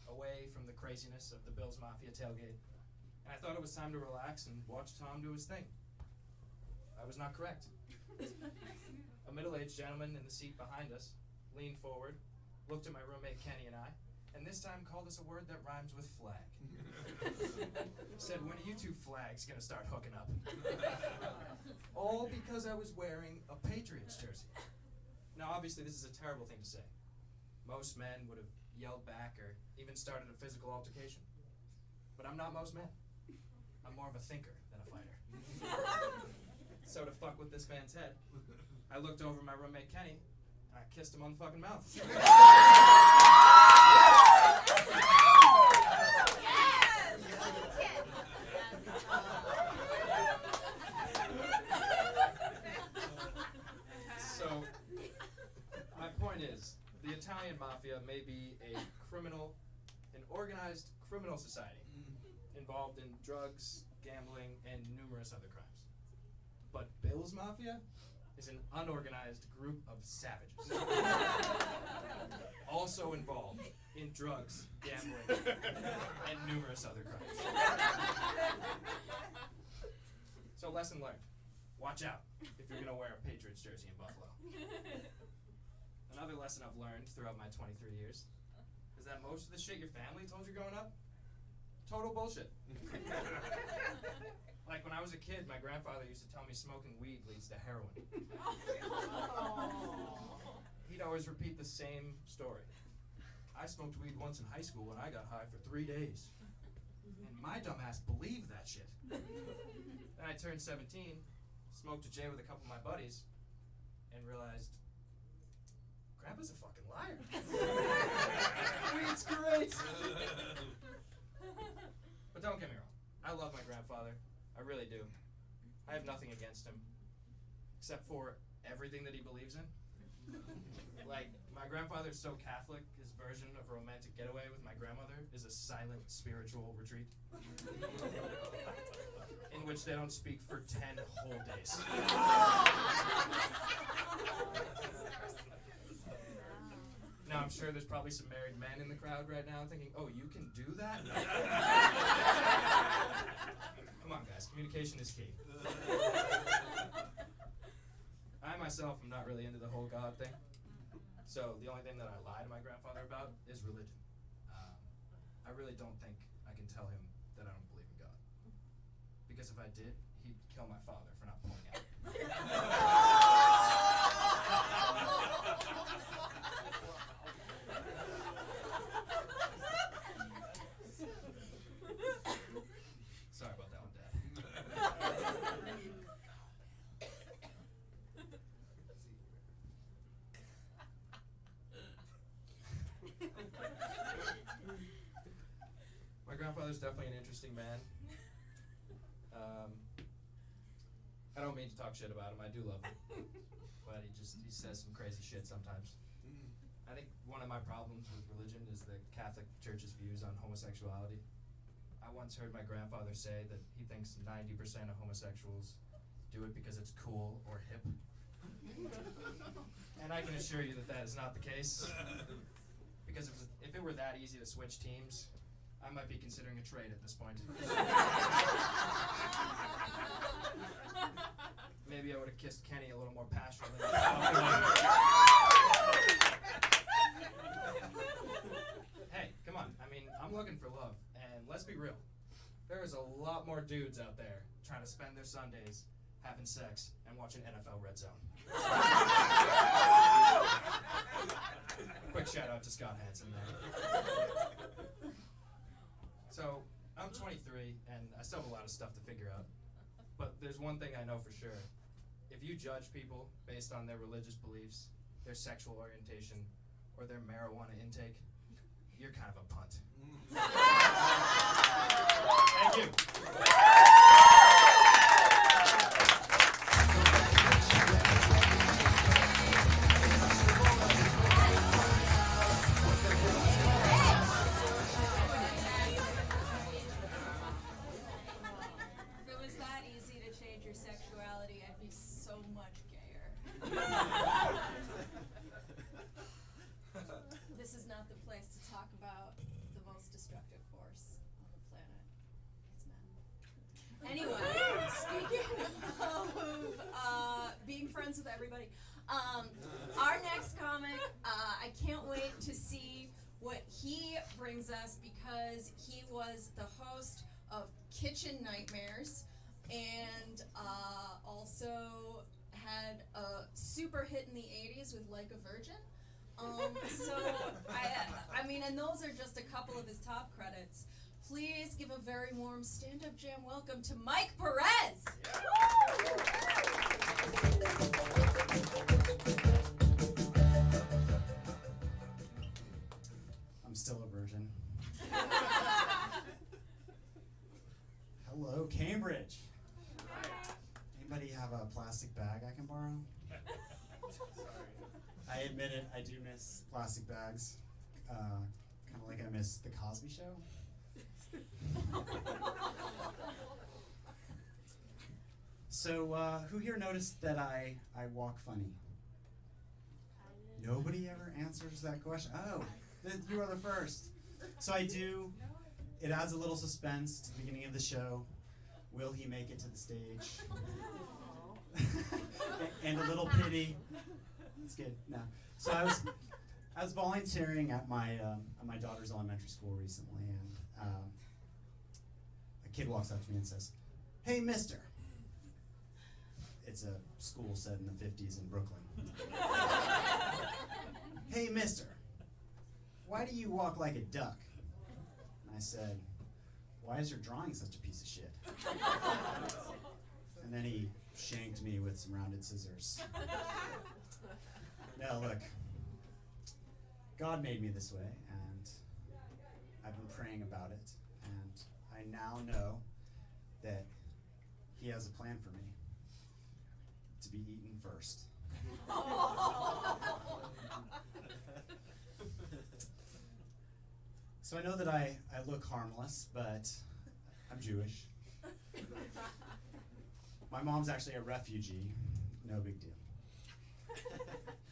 I: away from the craziness of the Bills Mafia tailgate, and I thought it was time to relax and watch Tom do his thing. I was not correct. A middle-aged gentleman in the seat behind us leaned forward, looked at my roommate Kenny and I, and this time called us a word that rhymes with flag. Said, when are you two flags gonna start hooking up? All because I was wearing a Patriots jersey. Now obviously this is a terrible thing to say. Most men would have yelled back or even started a physical altercation. But I'm not most men. I'm more of a thinker than a fighter. So to fuck with this man's head, I looked over my roommate Kenny, and I kissed him on the fucking mouth. So, my point is, the Italian mafia may be an organized criminal society involved in drugs, gambling, and numerous other crimes. But Bill's Mafia is an unorganized group of savages. Also involved in drugs, gambling, and numerous other crimes. So lesson learned. Watch out if you're gonna wear a Patriots jersey in Buffalo. Another lesson I've learned throughout my 23 years is that most of the shit your family told you growing up, total bullshit. Like when I was a kid, my grandfather used to tell me smoking weed leads to heroin. He'd always repeat the same story. I smoked weed once in high school and I got high for 3 days. And my dumbass believed that shit. Then I turned 17, smoked a J with a couple of my buddies, and realized Grandpa's a fucking liar. Weed's great. But don't get me wrong. I love my grandfather. I really do. I have nothing against him, except for everything that he believes in. Like, my grandfather's so Catholic, his version of a romantic getaway with my grandmother is a silent spiritual retreat in which they don't speak for 10 whole days. Now, I'm sure there's probably some married men in the crowd right now thinking, oh, you can do that? Come on, guys. Communication is key. I myself am not really into the whole God thing. So the only thing that I lie to my grandfather about is religion. I really don't think I can tell him that I don't believe in God. Because if I did, he'd kill my father for not pointing out. Sorry about that one, Dad. My grandfather's definitely an interesting man. I don't mean to talk shit about him. I do love him. But he says some crazy shit sometimes. I think one of my problems with religion is the Catholic Church's views on homosexuality. I once heard my grandfather say that he thinks 90% of homosexuals do it because it's cool or hip. And I can assure you that that is not the case. Because if it were that easy to switch teams, I might be considering a trade at this point. Maybe I would have kissed Kenny a little more passionately. Hey, come on. I mean, I'm looking for love. And let's be real. There is a lot more dudes out there trying to spend their Sundays having sex and watching NFL Red Zone. Quick shout out to Scott Hansen there. So, I'm 23 and I still have a lot of stuff to figure out. But there's one thing I know for sure. If you judge people based on their religious beliefs, their sexual orientation, or their marijuana intake, you're kind of a punt. Thank you.
A: If it was that easy to change your sexuality, I'd be so much gayer. This is not the place to talk about the most destructive force on the planet. It's men. Anyway, speaking of being friends with everybody, our next comic, I can't wait to see what he brings us because he was the host of Kitchen Nightmares and also had a super hit in the 80s with Like a Virgin. So, I mean, and those are just a couple of his top credits. Please give a very warm Stand-Up Jam welcome to Mike Perez!
F: Yeah.
J: I'm still a virgin. Hello, Cambridge. Anybody have a plastic bag I can borrow? I admit it, I do miss plastic bags. Kind of like I miss The Cosby Show. So, who here noticed that I walk funny? Nobody ever answers that question? Oh, you are the first. So I do. It adds a little suspense to the beginning of the show. Will he make it to the stage? And a little pity. That's good. No. So I was volunteering at my daughter's elementary school recently, and a kid walks up to me and says, "Hey, mister." It's a school set in the 50s in Brooklyn. "Hey, mister, why do you walk like a duck?" And I said, "Why is your drawing such a piece of shit?" And then he shanked me with some rounded scissors. Now look, God made me this way, and I've been praying about it, and I now know that he has a plan for me. To be eaten first. So I know that I look harmless, but I'm Jewish. My mom's actually a refugee, no big deal.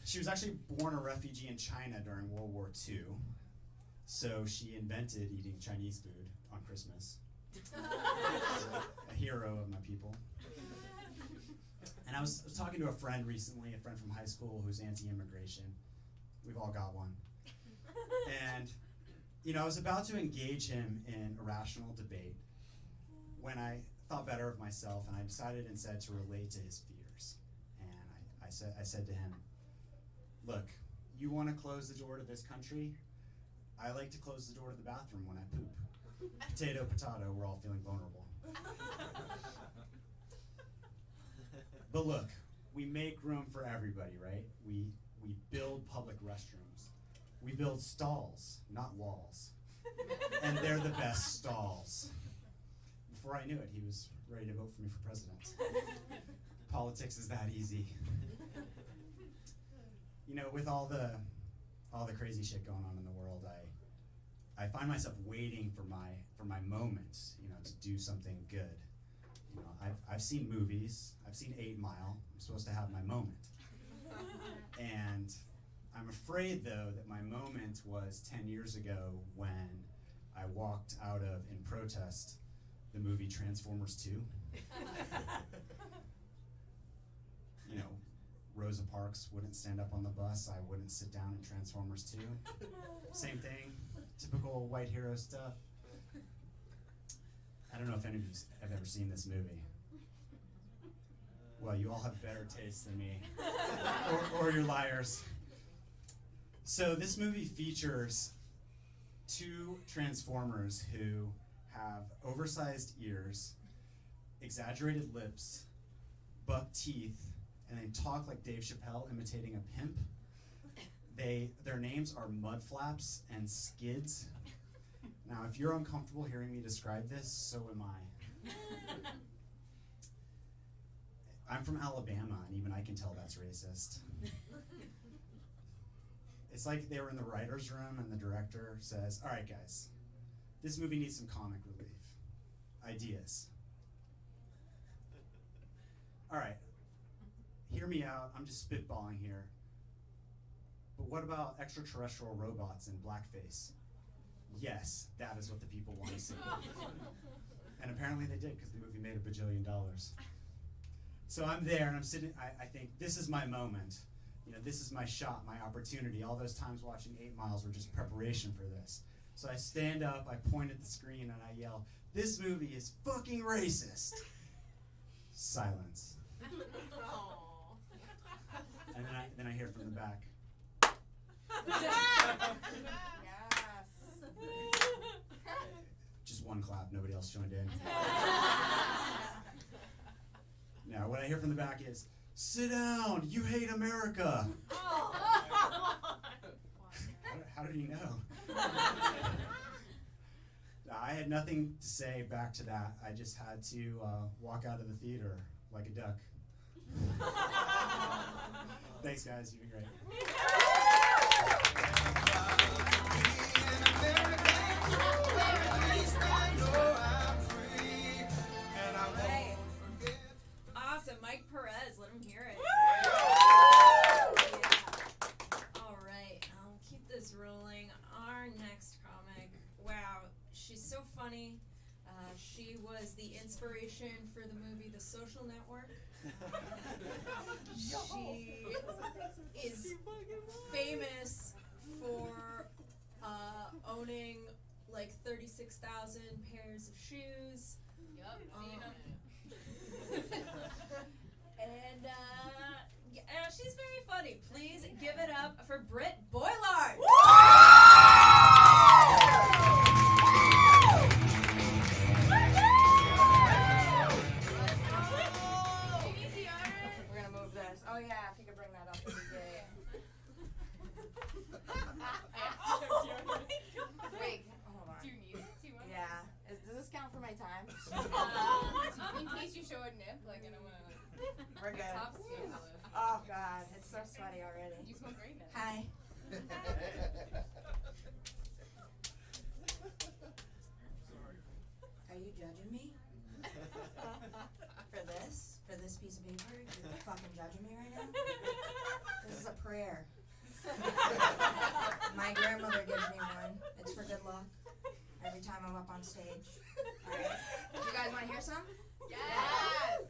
J: She was actually born a refugee in China during World War II, so she invented eating Chinese food on Christmas. A hero of my people. And I was talking to a friend recently, a friend from high school who's anti-immigration. We've all got one. And, I was about to engage him in a rational debate when I thought better of myself, and I decided instead to relate to his fears. And I said to him, "Look, you want to close the door to this country? I like to close the door to the bathroom when I poop. Potato, potato, we're all feeling vulnerable." But look, we make room for everybody, right? We build public restrooms. We build stalls, not walls. And they're the best stalls. Before I knew it, he was ready to vote for me for president. Politics is that easy. With all the crazy shit going on in the world, I find myself waiting for my moment, to do something good. I've seen movies. I've seen 8 Mile. I'm supposed to have my moment. And I'm afraid, though, that my moment was 10 years ago when I walked out of, in protest, the movie Transformers 2. Rosa Parks wouldn't stand up on the bus. I wouldn't sit down in Transformers 2. Same thing. Typical white hero stuff. I don't know if any of you have ever seen this movie. Well, you all have better taste than me. or you're liars. So this movie features 2 Transformers who have oversized ears, exaggerated lips, buck teeth, and they talk like Dave Chappelle imitating a pimp. Their names are Mudflaps and Skids. Now, if you're uncomfortable hearing me describe this, so am I. I'm from Alabama, and even I can tell that's racist. It's like they were in the writer's room, and the director says, "All right, guys, this movie needs some comic relief. Ideas. All right, hear me out. I'm just spitballing here. But what about extraterrestrial robots in blackface? Yes, that is what the people want to see." And apparently they did, because the movie made $1 bajillion. So I'm there, and I'm sitting, I think, this is my moment. This is my shot, my opportunity. All those times watching 8 Miles were just preparation for this. So I stand up, I point at the screen, and I yell, "This movie is fucking racist." Silence. And then I hear from the back. Just one clap, nobody else joined in. Now, what I hear from the back is, Sit down. You hate America. How did he know? I had nothing to say back to that. I just had to walk out of the theater like a duck. Thanks, guys. You've been great.
A: Hey. Awesome, Mike Perez, let him hear it. All right, I'll keep this rolling. Our next comic, wow, she's so funny. She was the inspiration for the movie The Social Network. She is famous for owning like 36,000 pairs of shoes.
G: Yup, seen 'em.
A: And she's very funny. Please give it up for Britt Boylard.
K: We're gonna move this. Oh yeah, if you could bring that up, that'd be great. Wait, hold on.
G: Do you need it? Do you want it?
K: Yeah. Does this count for my time?
G: In case you show a nip, like I don't wanna.
K: We're good.
G: Top salad.
K: Oh god, it's so sweaty already.
G: You smell great now.
K: Hi. Are you judging me? For this? For this piece of paper? You're fucking judging me right now? This is a prayer. My grandmother gives me one. It's for good luck. Every time I'm up on stage. Alright. You guys wanna hear some?
G: Yes.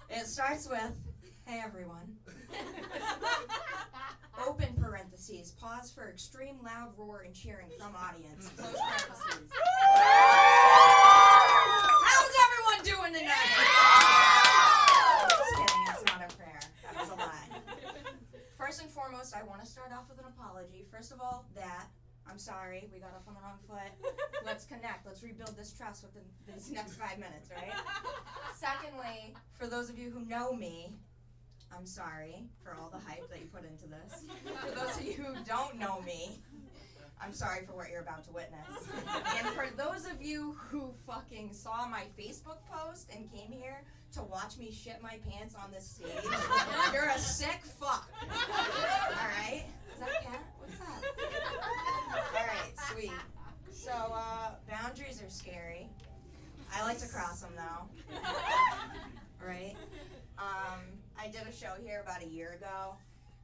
K: It starts with, hey everyone. Open parentheses, pause for extreme loud roar and cheering from audience. Close parentheses. How's everyone doing tonight? Just kidding, it's not a prayer. That was a lie. First and foremost, I want to start off with an apology. First of all, I'm sorry, we got off on the wrong foot. Let's connect. Let's rebuild this trust within these next 5 minutes, right? Secondly, for those of you who know me, I'm sorry for all the hype that you put into this. For those of you who don't know me, I'm sorry for what you're about to witness. And for those of you who fucking saw my Facebook post and came here to watch me shit my pants on this stage, you're a sick fuck. Alright? Is that a cat? What's that? Alright, sweet. So, boundaries are scary. I like to cross them though. Right? I did a show here about a year ago.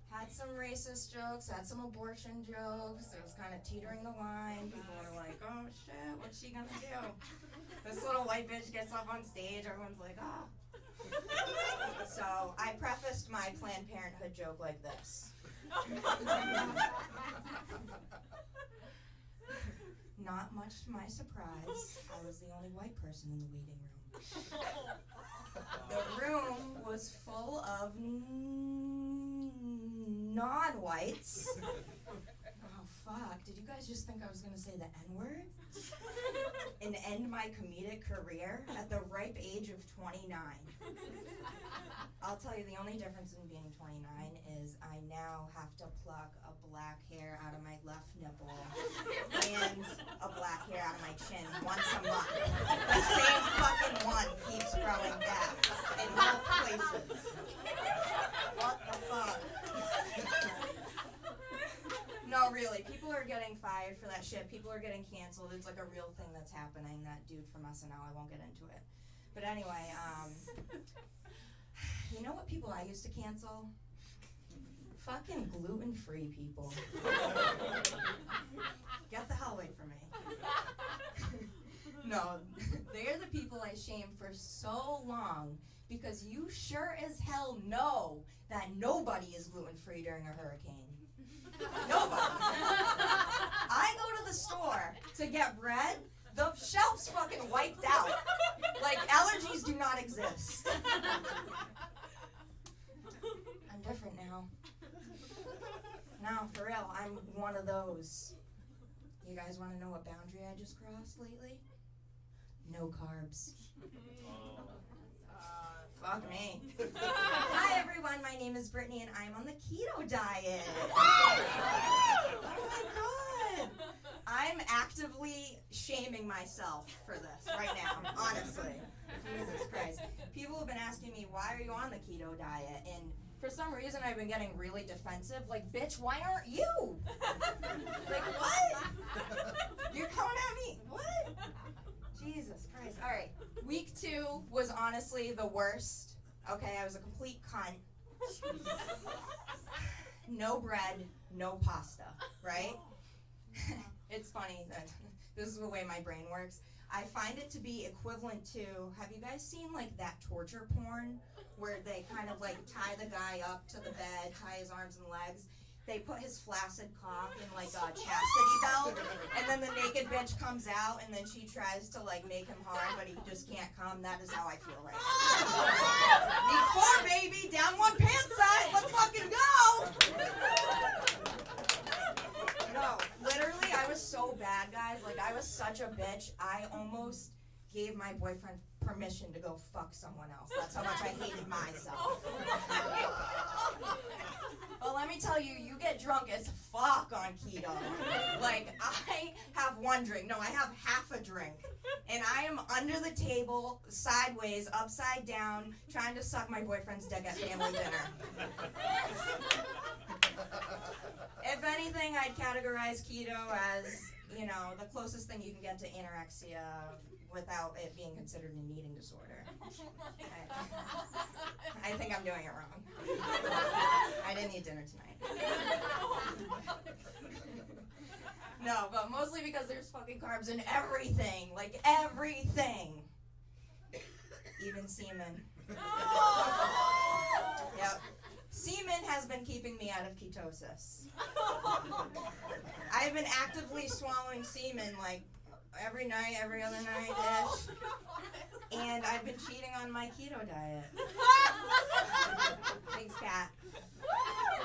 K: Had some racist jokes, had some abortion jokes. It was kind of teetering the line. People were like, oh shit, what's she gonna do? This little white bitch gets up on stage, everyone's like, oh. So I prefaced my Planned Parenthood joke like this. Not much to my surprise, I was the only white person in the waiting room. The room was full of non-whites. Oh fuck, did you guys just think I was gonna say the N-word? And end my comedic career at the ripe age of 29. I'll tell you, the only difference in being 29 is I now have to pluck a black hair out of my left nipple and a black hair out of my chin once a month. The same fucking one keeps growing back in both places. What the fuck? No, really, people are getting fired for that shit. People are getting canceled. It's like a real thing that's happening. That dude from SNL, I won't get into it. But anyway, you know what people I used to cancel? Fucking gluten-free people. Get the hell away from me. No, they're the people I shamed for so long because you sure as hell know that nobody is gluten-free during a hurricane. Nobody. I go to the store to get bread, the shelf's fucking wiped out. Like, allergies do not exist. I'm different now. No, for real, I'm one of those. You guys want to know what boundary I just crossed lately? no carbs. Fuck me. Hi everyone, my name is Brittany and I'm on the keto diet. Oh my god. I'm actively shaming myself for this right now, honestly. Jesus Christ. People have been asking me, why are you on the keto diet? And for some reason I've been getting really defensive. Like, bitch, why aren't you? Like, what? You're coming at me? What? Jesus Christ. Alright, week 2 was honestly the worst. Okay, I was a complete cunt. No bread, no pasta, right? It's funny that this is the way my brain works. I find it to be equivalent to, have you guys seen like that torture porn where they kind of like tie the guy up to the bed, tie his arms and legs, they put his flaccid cock in like a chastity belt, and then the naked bitch comes out and then she tries to like make him hard, but he just can't come. That is how I feel right now. Week 4, baby, down 1 pant size, let's fucking go! No, literally, I was so bad, guys. Like, I was such a bitch. I almost gave my boyfriend permission to go fuck someone else. That's how much I hated myself. But let me tell you, you get drunk as fuck on keto. Like, I have 1 drink. No, I have half a drink. And I am under the table, sideways, upside down, trying to suck my boyfriend's dick at family dinner. If anything, I'd categorize keto as, you know, the closest thing you can get to anorexia without it being considered an eating disorder. I think I'm doing it wrong. I didn't eat dinner tonight. No, but mostly because there's fucking carbs in everything. Like, everything. Even semen. Yep. Semen has been keeping me out of ketosis. I've been actively swallowing semen like every night, every other night-ish. And I've been cheating on my keto diet. Thanks, Kat.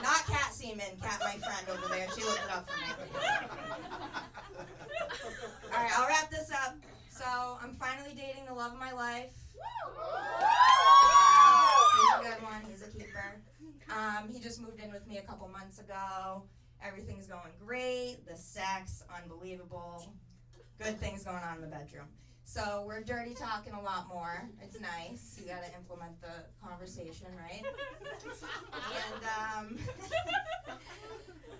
K: Not cat semen, Kat, my friend over there. She looked it up for me. Alright, I'll wrap this up. So, I'm finally dating the love of my life. He's a good one. He's a keeper. He just moved in with me a couple months ago. Everything's going great. The sex, unbelievable. Good things going on in the bedroom. So we're dirty talking a lot more. It's nice. You gotta implement the conversation, right? And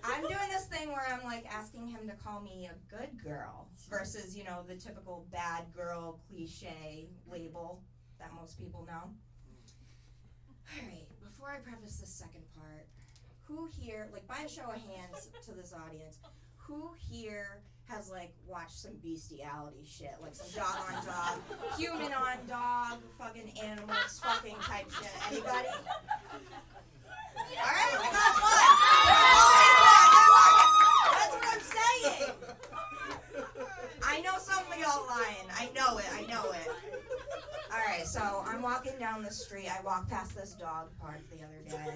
K: I'm doing this thing where I'm like asking him to call me a good girl versus, you know, the typical bad girl cliche label that most people know. Alright, before I preface this second part, who here, like by a show of hands to this audience, who here has like watched some bestiality shit, like some dog on dog, human on dog, fucking animals, fucking type shit? Anybody? Alright, I got one. That's what I'm saying. I know some of y'all lying. I know it. Alright, so I'm walking down the street. I walked past this dog park the other day.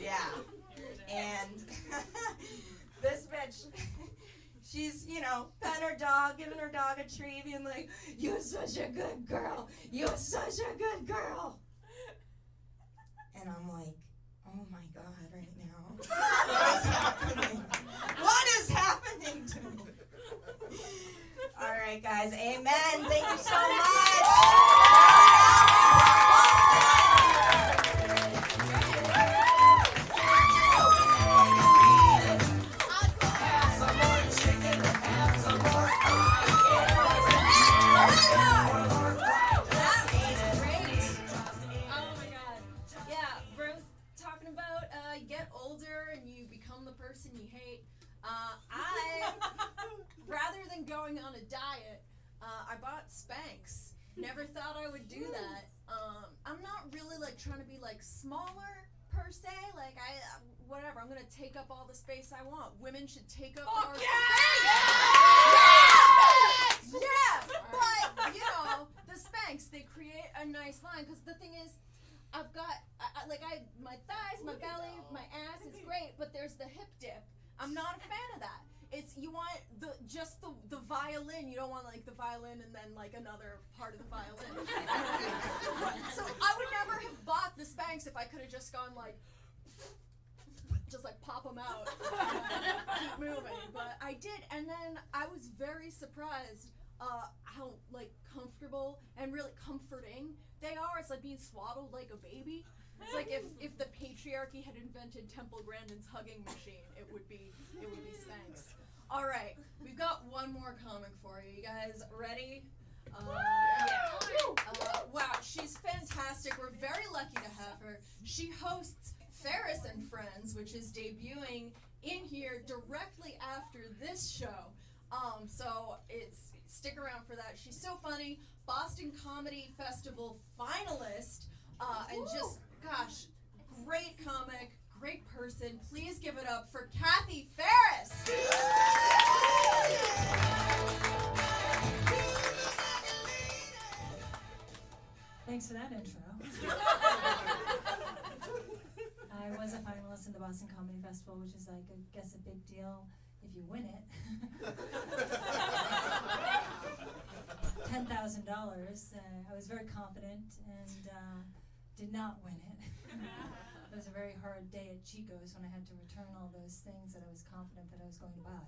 K: Yeah. And this bitch, she's, you know, petting her dog, giving her dog a treat, being like, "You're such a good girl. You're such a good girl." And I'm like, oh my God, right now. What is happening? What is happening to me? All right, guys. Amen. Thank you so much.
A: Rather than going on a diet, I bought Spanx. Never thought I would do that. I'm not really like trying to be like smaller per se. Like whatever. I'm gonna take up all the space I want. Women should take up our space. Yeah. But you know, the Spanx, they create a nice line because the thing is, I've got my thighs, my belly, my ass is great, but there's the hip dip. I'm not a fan of that. it's you want the violin. You don't want like the violin and then like another part of the violin. So I would never have bought the Spanx if I could have just gone like, just like pop them out, keep moving. But I did, and then I was very surprised how like comfortable and really comforting they are. It's like being swaddled like a baby. It's like if the patriarchy had invented Temple Grandin's hugging machine, it would be Spanx. All right, we've got one more comic for you. You guys ready? Wow, she's fantastic. We're very lucky to have her. She hosts Ferris and Friends, which is debuting in here directly after this show. So stick around for that. She's so funny. Boston Comedy Festival finalist, and just, gosh, great comic, great person. Please give it up for Kathy Ferris.
L: Thanks for that intro. I was a finalist in the Boston Comedy Festival, which is like, I guess, a big deal if you win it. $10,000. I was very confident and did not win it. It was a very hard day at Chico's when I had to return all those things that I was confident that I was going to buy.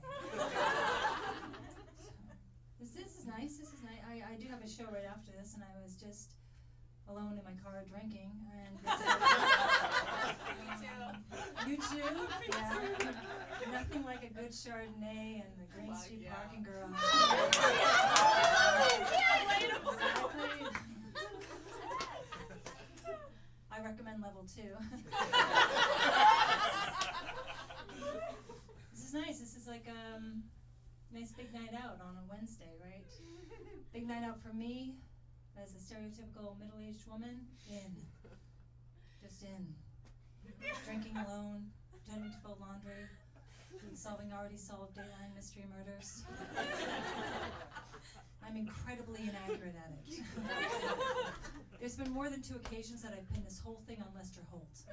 L: So, this is nice. This is nice. I do have a show right after this, and I was just alone in my car drinking. And you too? Yeah. Nothing like a good Chardonnay and the Green Street parking garage. Exactly. I recommend level 2. This is nice. This is like a nice big night out on a Wednesday, right? Big night out for me as a stereotypical middle-aged woman. Just in. Drinking alone, pretending to fold laundry, solving already solved Dateline mystery murders. I'm incredibly inaccurate at it. There's been more than 2 occasions that I've pinned this whole thing on Lester Holt.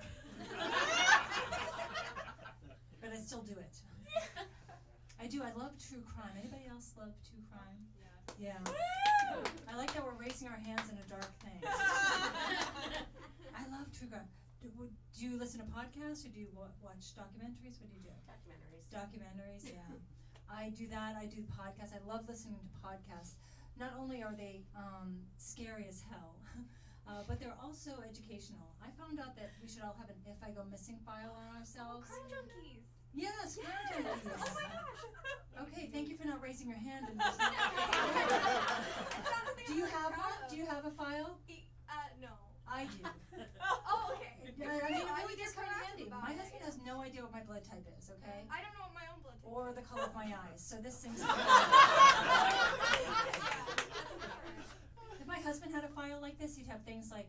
L: But I still do it. I do. I love true crime. Anybody else love true crime? Yeah. I like that we're raising our hands in a dark thing. I love true crime. Do you listen to podcasts or do you watch documentaries? What do you do? Documentaries, yeah. I do that. I do podcasts. I love listening to podcasts. Not only are they scary as hell, but they're also educational. I found out that we should all have an If I Go Missing file on ourselves.
G: Crime junkies.
L: Yes, crime junkies.
G: Oh my gosh.
L: Okay, thank you for not raising your hand. Do you have one? Do you have a file?
G: No.
L: I do.
G: Oh, okay.
L: I mean, it really does come in handy. My husband has no idea what my blood type is, okay?
G: I don't know what my own blood type is.
L: Or the color of my eyes, so this thing's If my husband had a file like this, he'd have things like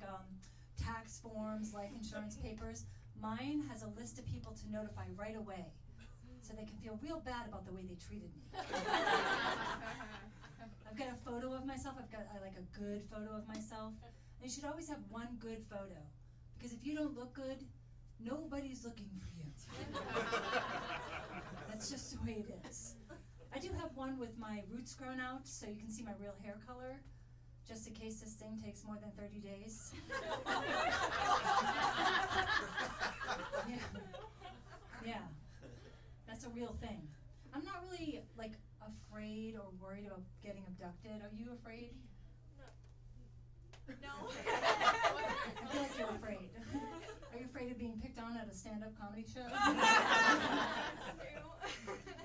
L: tax forms, life insurance papers. Mine has a list of people to notify right away, so they can feel real bad about the way they treated me. I've got a photo of myself. I like a good photo of myself. And you should always have one good photo, because if you don't look good, nobody's looking for you. That's just the way it is. I do have one with my roots grown out, so you can see my real hair color, just in case this thing takes more than 30 days. Yeah, that's a real thing. I'm not really like afraid or worried about getting abducted. Are you afraid?
G: No.
L: I feel like you're afraid. Are you afraid of being picked on at a stand-up comedy show?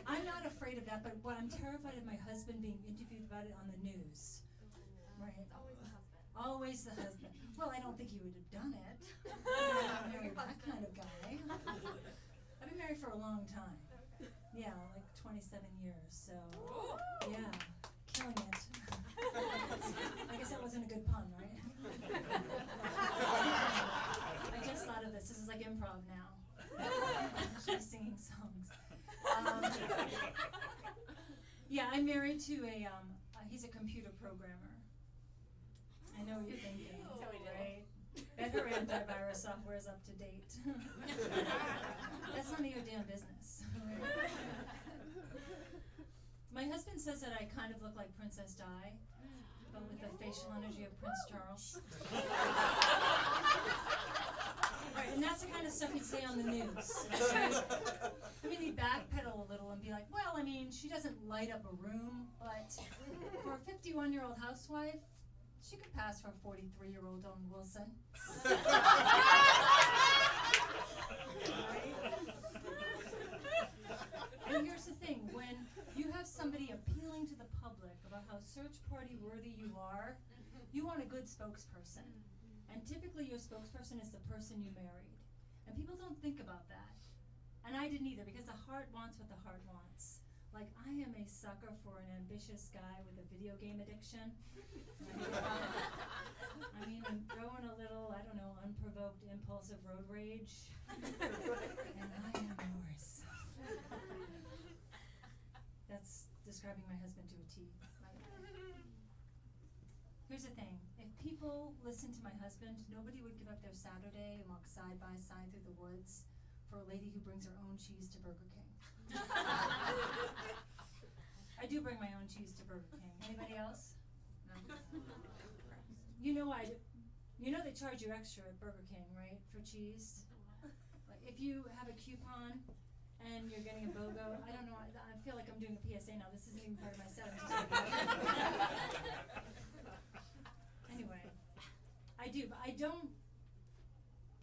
L: I'm not afraid of that, but what I'm terrified of my husband being interviewed about it on the news. Right.
G: It's always the husband.
L: Always the husband. Well, I don't think he would have done it. I'm not married that kind of guy. I've been married for a long time.
G: Okay.
L: Yeah, like 27 years, so yeah, killing it. I guess that wasn't a good pun, right? I just thought of this. This is like improv now. She's singing songs. Yeah, I'm married to he's a computer programmer. I know what you're thinking, right? Bet her antivirus software is up to date. That's none of your damn business. My husband says that I kind of look like Princess Di, but with the facial energy of Prince Charles. Right, and that's the kind of stuff he'd say on the news. Right? I mean, he'd backpedal a little and be like, well, I mean, she doesn't light up a room, but for a 51-year-old housewife, she could pass for a 43-year-old Owen Wilson. Right? And here's the thing, when you have somebody appealing to the public about how search party worthy you are, you want a good spokesperson. And typically your spokesperson is the person you married. And people don't think about that. And I didn't either, because the heart wants what the heart wants. Like, I am a sucker for an ambitious guy with a video game addiction. I mean, I'm throwing a little, I don't know, unprovoked, impulsive road rage. And I am yours. That's describing my husband to a T. Here's the thing. If people listened to my husband, nobody would give up their Saturday and walk side by side through the woods for a lady who brings her own cheese to Burger King. I do bring my own cheese to Burger King. Anybody else? No. You know they charge you extra at Burger King, right, for cheese? Like if you have a coupon and you're getting a BOGO, I don't know, I feel like I'm doing a PSA now. This isn't even part of my set. Anyway, I do, but I don't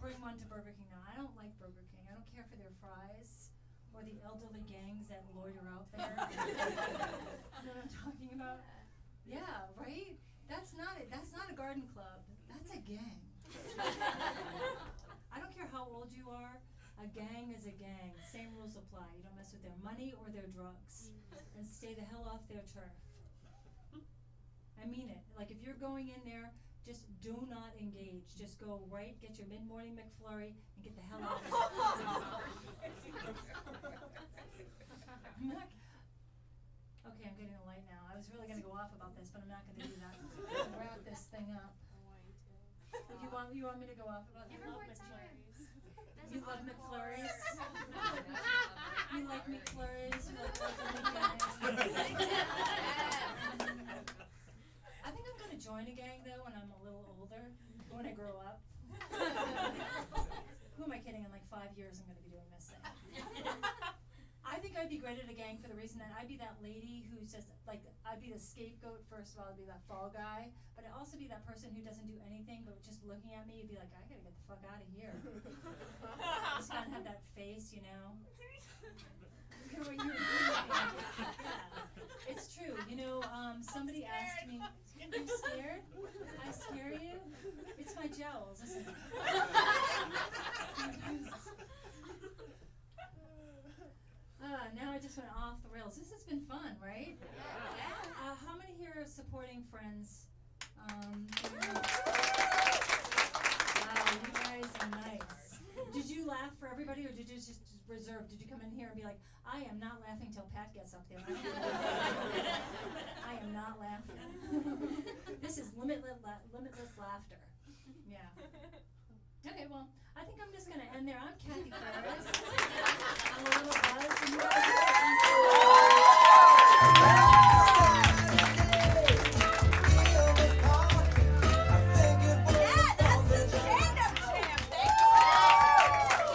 L: bring one to Burger King now. I don't like Burger King. I don't care for their fries or the elderly gangs that loiter out there. You know what I'm talking about? Yeah, right? That's not it. That's not a garden club. That's a gang. I don't care how old you are. A gang is a gang. Same rules apply. You don't mess with their money or their drugs. And stay the hell off their turf. I mean it. Like if you're going in there, just do not engage. Just go right, get your mid-morning McFlurry, and get the hell out of there. Okay, I'm getting a light now. I was really going to go off about this, but I'm not going to do that. I'm gonna wrap this thing up. You want me to go off about this? You love McFlurries? You like McFlurries? I think I'm going to join a gang, though, when I'm a little older, when I grow up. Who am I kidding? In like 5 years, I'm going to be doing this thing. I think I'd be great at a gang for the reason that I'd be that lady who's just, like, I'd be the scapegoat, first of all, I'd be that fall guy, but I'd also be that person who doesn't do anything, but just looking at me, you'd be like, I gotta get the fuck out of here. Just kind of have that face, you know? You know what you yeah. It's true, you know, somebody asked me, you're scared? I scare you? It's my jowls, isn't it? Now I just went off the rails. This has been fun, right? Yeah. How many here are supporting Friends? Wow, you guys are nice. Did you laugh for everybody, or did you just reserve? Did you come in here and be like, I am not laughing till Pat gets up there. I am not laughing. This is limitless laughter. Yeah. Okay, well, I think I'm just going to end there. I'm Kathy Ferris. I'm a little buzzed, and you guys
A: that's the Standup Jam. Thank you.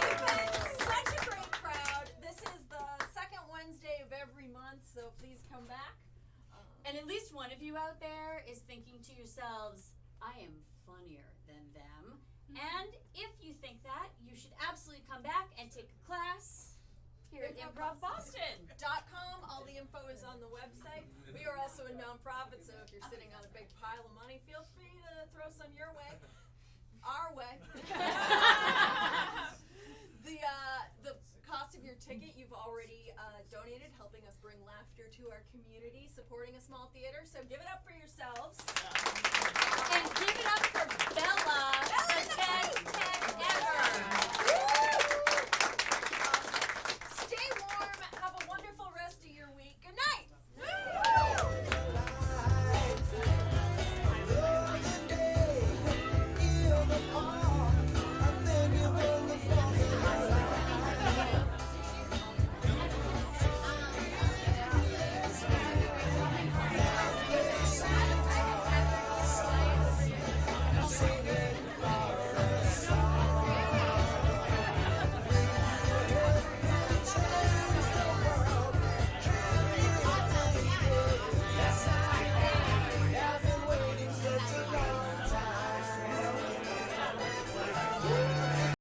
A: You've been such a great crowd. This is the second Wednesday of every month, so please come back.
B: And at least one of you out there is thinking to yourselves, I am funnier than them. And if you think that, you should absolutely come back and take a class here at ImprovBoston.com.
A: All the info is on the website. We are also a nonprofit, so if you're sitting on a big pile of money, feel free to throw some your way. Our way. The cost of your ticket, you've already donated, helping us bring laughter to our community, supporting a small theater.